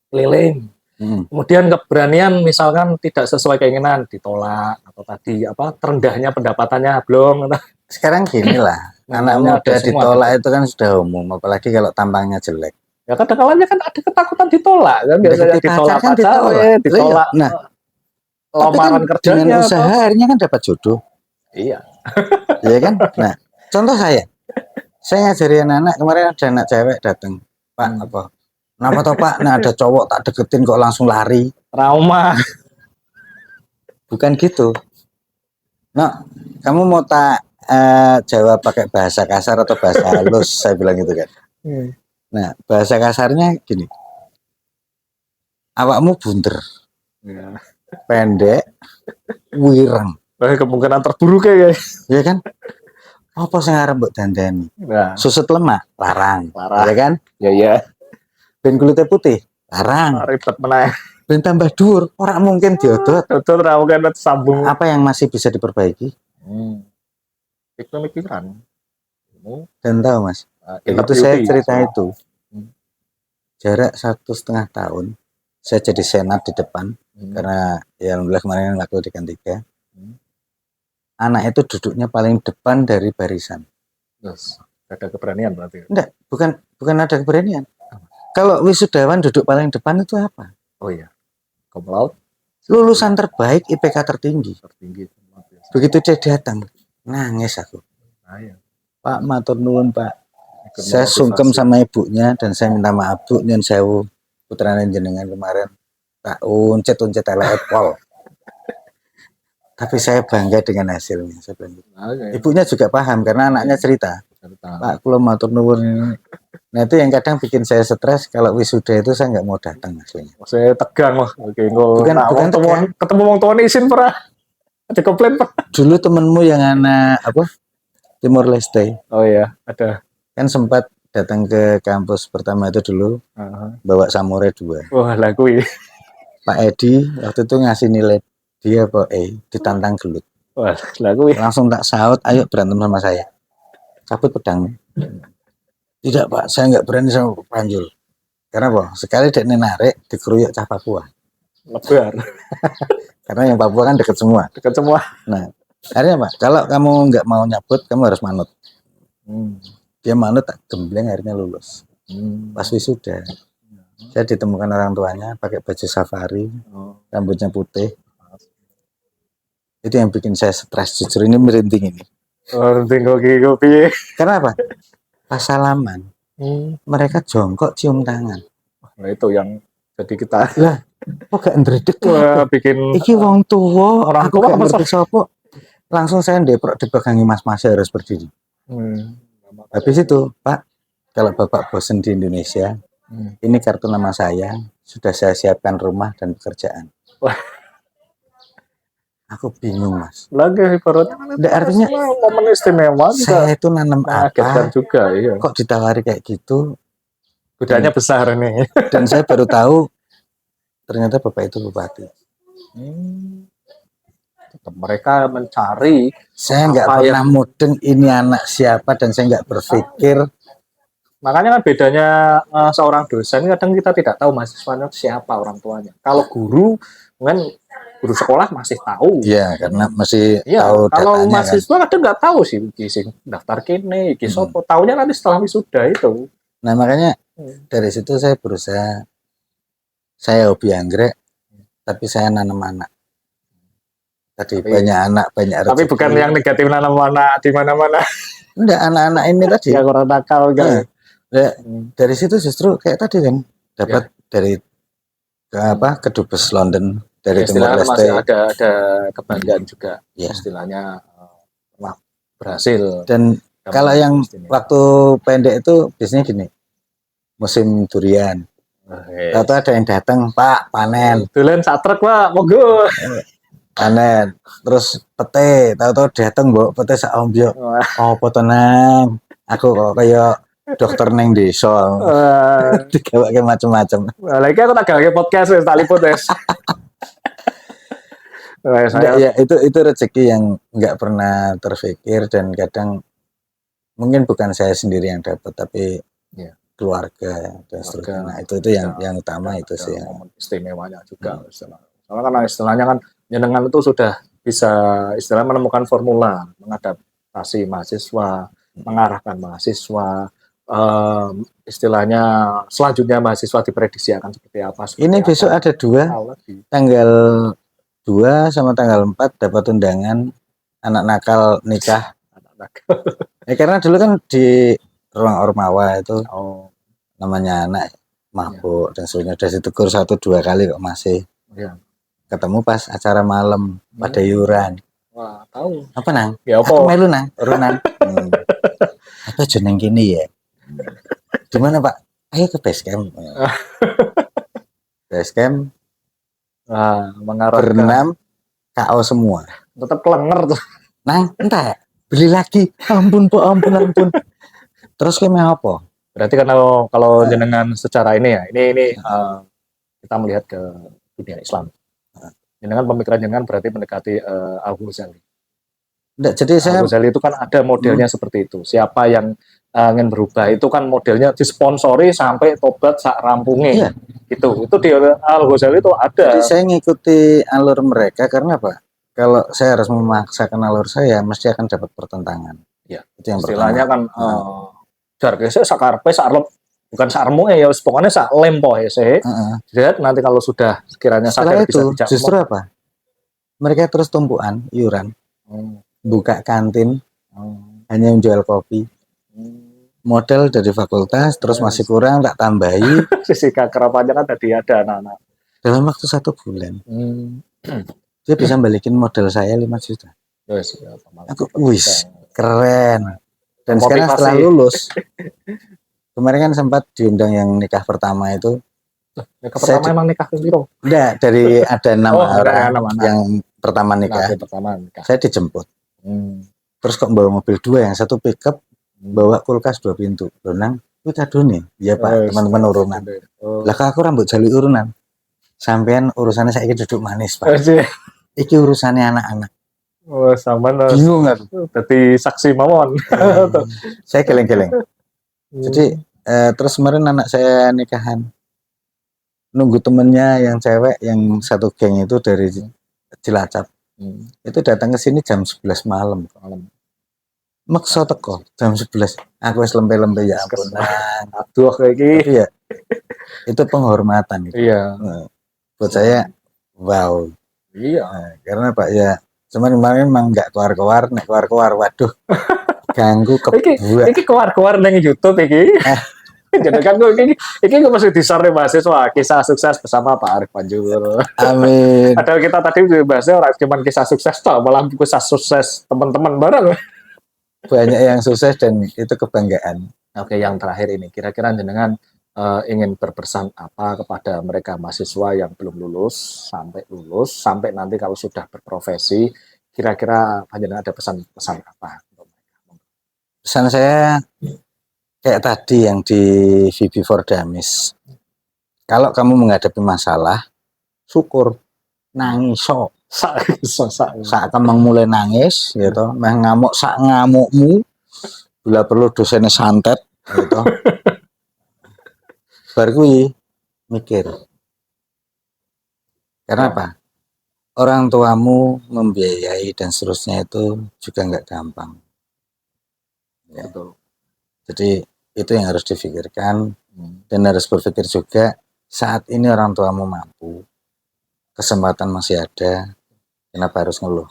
keliling. Kemudian keberanian misalkan tidak sesuai keinginan ditolak atau tadi apa terendahnya pendapatannya belum. Sekarang gini lah, anak muda ditolak itu kan sudah umum, apalagi kalau tampangnya jelek. Ya kadang-kadang kan ada ketakutan ditolak kan biasanya ditolak kan ditolak. Nah, lamaran kan kerjanya dengan usaha akhirnya kan dapat jodoh. Iya. Iya kan? Nah, contoh saya ngajari anak-anak, kemarin ada anak cewek datang, Pak, apa? Kenapa toh Pak? Nah, ada cowok tak deketin kok langsung lari. Trauma. Bukan gitu. Nah, kamu mau tak jawab pakai bahasa kasar atau bahasa halus? Saya bilang gitu kan. Nah, bahasa kasarnya gini. Awakmu bunder. Pendek, wireng. Kemungkinan terburuk ya. Iya kan? Apa sing arep mbok dandani? Susut lemak, larang. Ya kan? Ya. Ben kulitnya putih, larang. Ribet meneh. Ben tambah dhuwur, ora mungkin diodot. Betul, ora mungkin sambung. Apa yang masih bisa diperbaiki? Pemikiran. Dan tahu Mas, itu saya cerita itu. Jarak 1,5 tahun, saya jadi senat di depan karena ya alhamdulillah kemarin laku di Kantiga. Anak itu duduknya paling depan dari barisan. Terus ada keberanian berarti. Enggak, bukan ada keberanian. Kalau wisudawan duduk paling depan itu apa? Oh iya. Cum laude. Lulusan terbaik, IPK tertinggi. Begitu dia datang, nangis aku. Pak matur nuwun Pak. Saya sungkem sama ibunya dan saya minta maaf Bu nyun sewu putrane jenengan kemarin tak uncet elek pol. Tapi saya bangga dengan hasilnya. Saya bilang. Ibunya juga paham karena anaknya cerita. Pak, kula matur nuwun. Nah itu yang kadang bikin saya stres kalau wisuda itu saya nggak mau datang aslinya. Saya tegang loh. Bukan ketemu wong tuane isin pernah. Ada komplain Pak. Dulu temenmu yang anak apa? Timur Leste. Oh iya, ada. Kan sempat datang ke kampus pertama itu dulu. Bawa Samurai 2. Wah, lagu ya. Pak Edi waktu itu ngasih nilai dia kok ditantang gelut. Wah, lagu ya. Langsung tak saut, ayo berantem sama saya. Cabut pedangnya. Tidak Pak, saya nggak berani sama Pak Panjul. Karena apa? Sekali dia narik dikeroyok cah Papua. Lebar. Karena yang Papua kan dekat semua. Dekat semua. Nah, akhirnya Pak, kalau kamu nggak mau nyabut, kamu harus manut. Dia manut tak gembleng akhirnya lulus. Pas wisuda. Saya ditemukan orang tuanya pakai baju safari, rambutnya putih. Itu yang bikin saya stres, jujur ini merinding ini. Merinding kopi. Karena apa? Pas salaman, mereka jongkok cium tangan. Nah itu yang jadi kita. Lah, kok gak ndredeg? Bikin. Iki wong tua, orang aku gak ngerti sapa. Langsung saya ndeprok dipegangi mas-mas harus berdiri. Habis itu, Pak, kalau Bapak bosen di Indonesia, ini kartu nama saya, sudah saya siapkan rumah dan pekerjaan. Wah. Aku bingung Mas. Lagi ibaratnya artinya momen istimewa. Saya itu nanam apa? Juga, iya. Kok ditawari kayak gitu? Godanya besar ini. Dan saya baru tahu ternyata Bapak itu bupati. Mereka mencari Saya nggak apa pernah mudeng ini anak siapa dan saya nggak berpikir. makanya kan bedanya seorang dosen kadang kita tidak tahu mahasiswanya siapa orang tuanya. Kalau guru kan guru sekolah masih tahu. Ya, karena masih Iya, tahu kalau datanya kan. mahasiswa kadang nggak tau sih iki sing daftar kene, iki sopo. Taunya nanti setelah wisuda itu. Nah, makanya dari situ saya berusaha, saya hobi anggrek, tapi saya nanam anak. Tadi banyak anak, banyak rezeki. Tapi bukan yang negatif nanam anak di mana-mana. Enggak, anak-anak ini tadi. Yang orang nakal kan. Dari situ justru kayak tadi kan dapat dari Kedubes London, dari Timor istilahnya Leste. masih ada kebanggaan juga. Istilahnya pernah berhasil. Dan kalau yang waktu pendek itu biasanya gini, musim durian. Tahu ada yang datang, Pak, panen. Dulen sak truk, Pak, monggo. Panen. Terus pete, tahu-tahu datang, Mbok, pete sak ombyo. Oh, tenang. Aku kok kayak dokter neng desa. Digawake macam-macam. Lagi aku tak gawake podcast wis tak liput wis. Ya, itu rezeki yang nggak pernah terpikir, dan kadang mungkin bukan saya sendiri yang dapat, tapi keluarga dan seterusnya. Nah, itu yang utama itu sih. Istimewanya juga. Soalnya kan istilahnya kan jenengan itu sudah bisa istilah menemukan formula mengadaptasi mahasiswa, mengarahkan mahasiswa, istilahnya selanjutnya mahasiswa diprediksi akan seperti apa. Ini besok ada tanggal 2 sama tanggal 4 dapat undangan anak nakal nikah. Karena dulu kan di ruang Ormawa itu namanya anak mabuk dan sebagainya, udah ditegur 1-2 kali kok masih. Ketemu pas acara malam pada yuran. Wah, tahu. Apa nang? Ya apa? Aku melu nang, urunan. Apa jeneng gini ya? Gimana Pak? Ayo ke base camp. Base camp. Mengarah berenam KO semua. Tetap kelenger tuh. Nang, entah. Beli lagi. Ampun Pak, ampun. Terus kayak apa? Berarti kan kalau jenengan secara ini ya, ini kita melihat ke dunia Islam. Jenengan pemikiran jenengan berarti mendekati Al-Ghazali. Jadi Al-Ghazali itu kan ada modelnya seperti itu. Siapa yang ingin berubah itu kan modelnya disponsori sampai tobat sak rampungnya. Itu di Al-Ghazali itu ada. Jadi saya ngikuti alur mereka karena apa? Kalau saya harus memaksakan alur saya, mesti akan dapat pertentangan. Ya. Itu yang istilahnya pertama. Kan saya sakarpe sarlep bukan sarmu ya pokoknya sak lempo ya sih. Jadi nanti kalau sudah sekiranya sadar itu bisa justru apa? Mereka terus tumpuan iuran. Buka kantin. Hanya menjual kopi. Model dari fakultas terus masih kurang tak tambahi. Sisi kekerapannya kan tadi ada anak-anak. Dalam waktu 1 bulan. Dia bisa balikin modal saya 5 juta. Aku keren. Dan sekarang setelah lulus, kemarin kan sempat diundang yang nikah pertama itu. Nikah pertama emang nikah ke biro? Enggak, dari ada 6 orang yang pertama nikah. Saya dijemput. Terus kok bawa mobil 2, yang satu pickup, bawa kulkas 2 pintu. Nang, itu kado nih. Iya Pak, teman-teman urunan. Lah aku rambut jali urunan. Sampean urusannya saya duduk manis Pak. Iki urusannya anak-anak. Sama bingung kan? Jadi saksi mawon. Saya geleng-geleng. Jadi terus kemarin anak saya nikahan. Nunggu temennya yang cewek yang satu geng itu dari Cilacap. Itu datang ke sini jam 11 malam. Maksa teko jam 11. Aku wis lempe-lempe ya ampun. Aduh kayak gitu. Iya. Itu penghormatan gitu. Iya. Buat saya wow. Iya. Karena Pak ya cuman kemarin memang nggak keluar-keluar, nek keluar-keluar, waduh, ganggu kebuat. Iki keluar-keluar neng YouTube iki. Jadi kan gue iki masih disare mahasiswa kisah sukses bersama Pak Arif Panjur. Amin. Padahal kita tadi bahasnya orang cuma kisah sukses toh, malah kisah sukses teman-teman bareng. Banyak yang sukses dan itu kebanggaan. Oke, yang terakhir ini kira-kira jenengan ingin berpesan apa kepada mereka mahasiswa yang belum lulus sampai nanti kalau sudah berprofesi, kira-kira panjenengan ada pesan-pesan apa? Pesan saya kayak tadi yang di VB for Dummies. Kalau kamu menghadapi masalah, syukur, nangis, Sak. Saat kemang mulai nangis gitu, meh ngamuk sak ngamukmu, bila perlu dosennya santet gitu. Baru kuwi mikir. Karena Ya. apa? Orang tuamu membiayai dan seterusnya itu juga nggak gampang. Ya. Betul. Jadi itu yang harus difikirkan dan harus berpikir juga saat ini orang tuamu mampu, kesempatan masih ada, kenapa harus ngeluh?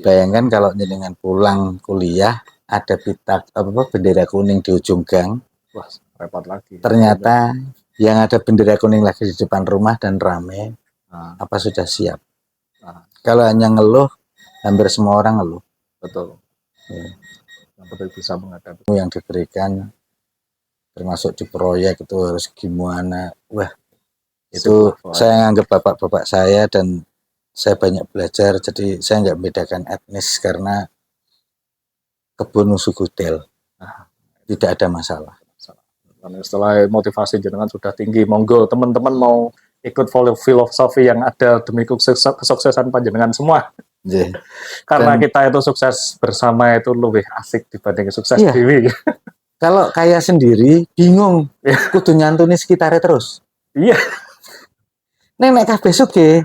Bayangkan kalau jenengan pulang kuliah ada pita bendera kuning di ujung gang, Wah, repot lagi. ternyata yang ada bendera kuning lagi di depan rumah dan rame, Nah, apa sudah siap? nah, Kalau hanya ngeluh, hampir semua orang ngeluh. betul. Ya. Yang penting bisa menghadapi. Yang diberikan termasuk di proyek itu harus gimana, wah itu saya nganggap bapak-bapak saya dan saya banyak belajar, jadi saya nggak membedakan etnis karena kebun suku Del, tidak ada masalah. Dan setelah motivasi jenengan sudah tinggi, monggo teman-teman mau ikut filosofi yang ada demi kesuksesan panjenengan semua. Yeah. Karena kita itu sukses bersama itu lebih asik dibanding sukses dewi. Kalau kayak sendiri bingung, kudu nyantuni sekitarnya terus. Iya. Nek kabeh sugih,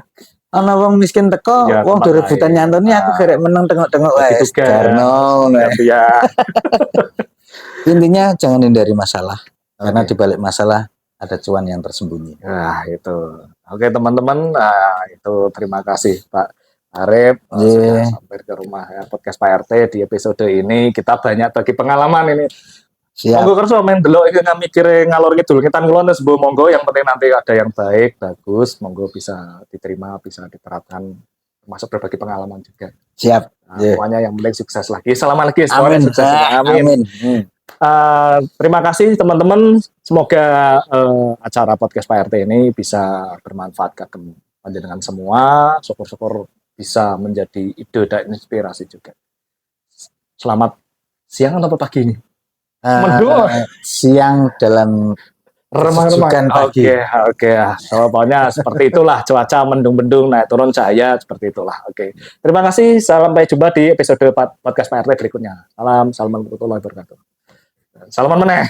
ana wong miskin teko, Ya, wong do rebutan nyantuni, aku gerek meneng tengok-tengok wae. Karno. Ya. Intinya jangan hindari masalah. Karena di balik masalah ada cuan yang tersembunyi. Nah, itu. Oke, teman-teman, nah, itu terima kasih Pak Arif sudah sampai ke rumah ya, podcast Pak RT di episode ini. Kita banyak bagi pengalaman ini. Monggo kerso main delok iki mikir ngalor ngidul ngetan kula sebuah monggo, yang penting nanti ada yang baik, bagus, monggo bisa diterima, bisa diterapkan, termasuk berbagi pengalaman juga. Siap. Nah, semuanya yang penting sukses lagi. Selamat lagi semuanya amin. Sukses. Amin. Terima kasih teman-teman. Semoga acara podcast Pak RT ini bisa bermanfaat ke panjenengan semua. Syukur-syukur bisa menjadi ide dan inspirasi juga. Selamat siang atau pagi ini? Siang dalam remang-remang pagi. Oke. So, pokoknya seperti itulah cuaca mendung-mendung, naik turun cahaya seperti itulah. Oke. Terima kasih. Sampai jumpa di episode podcast Pak RT berikutnya. Salam warahmatullahi wabarakatuh. Salaman meneh.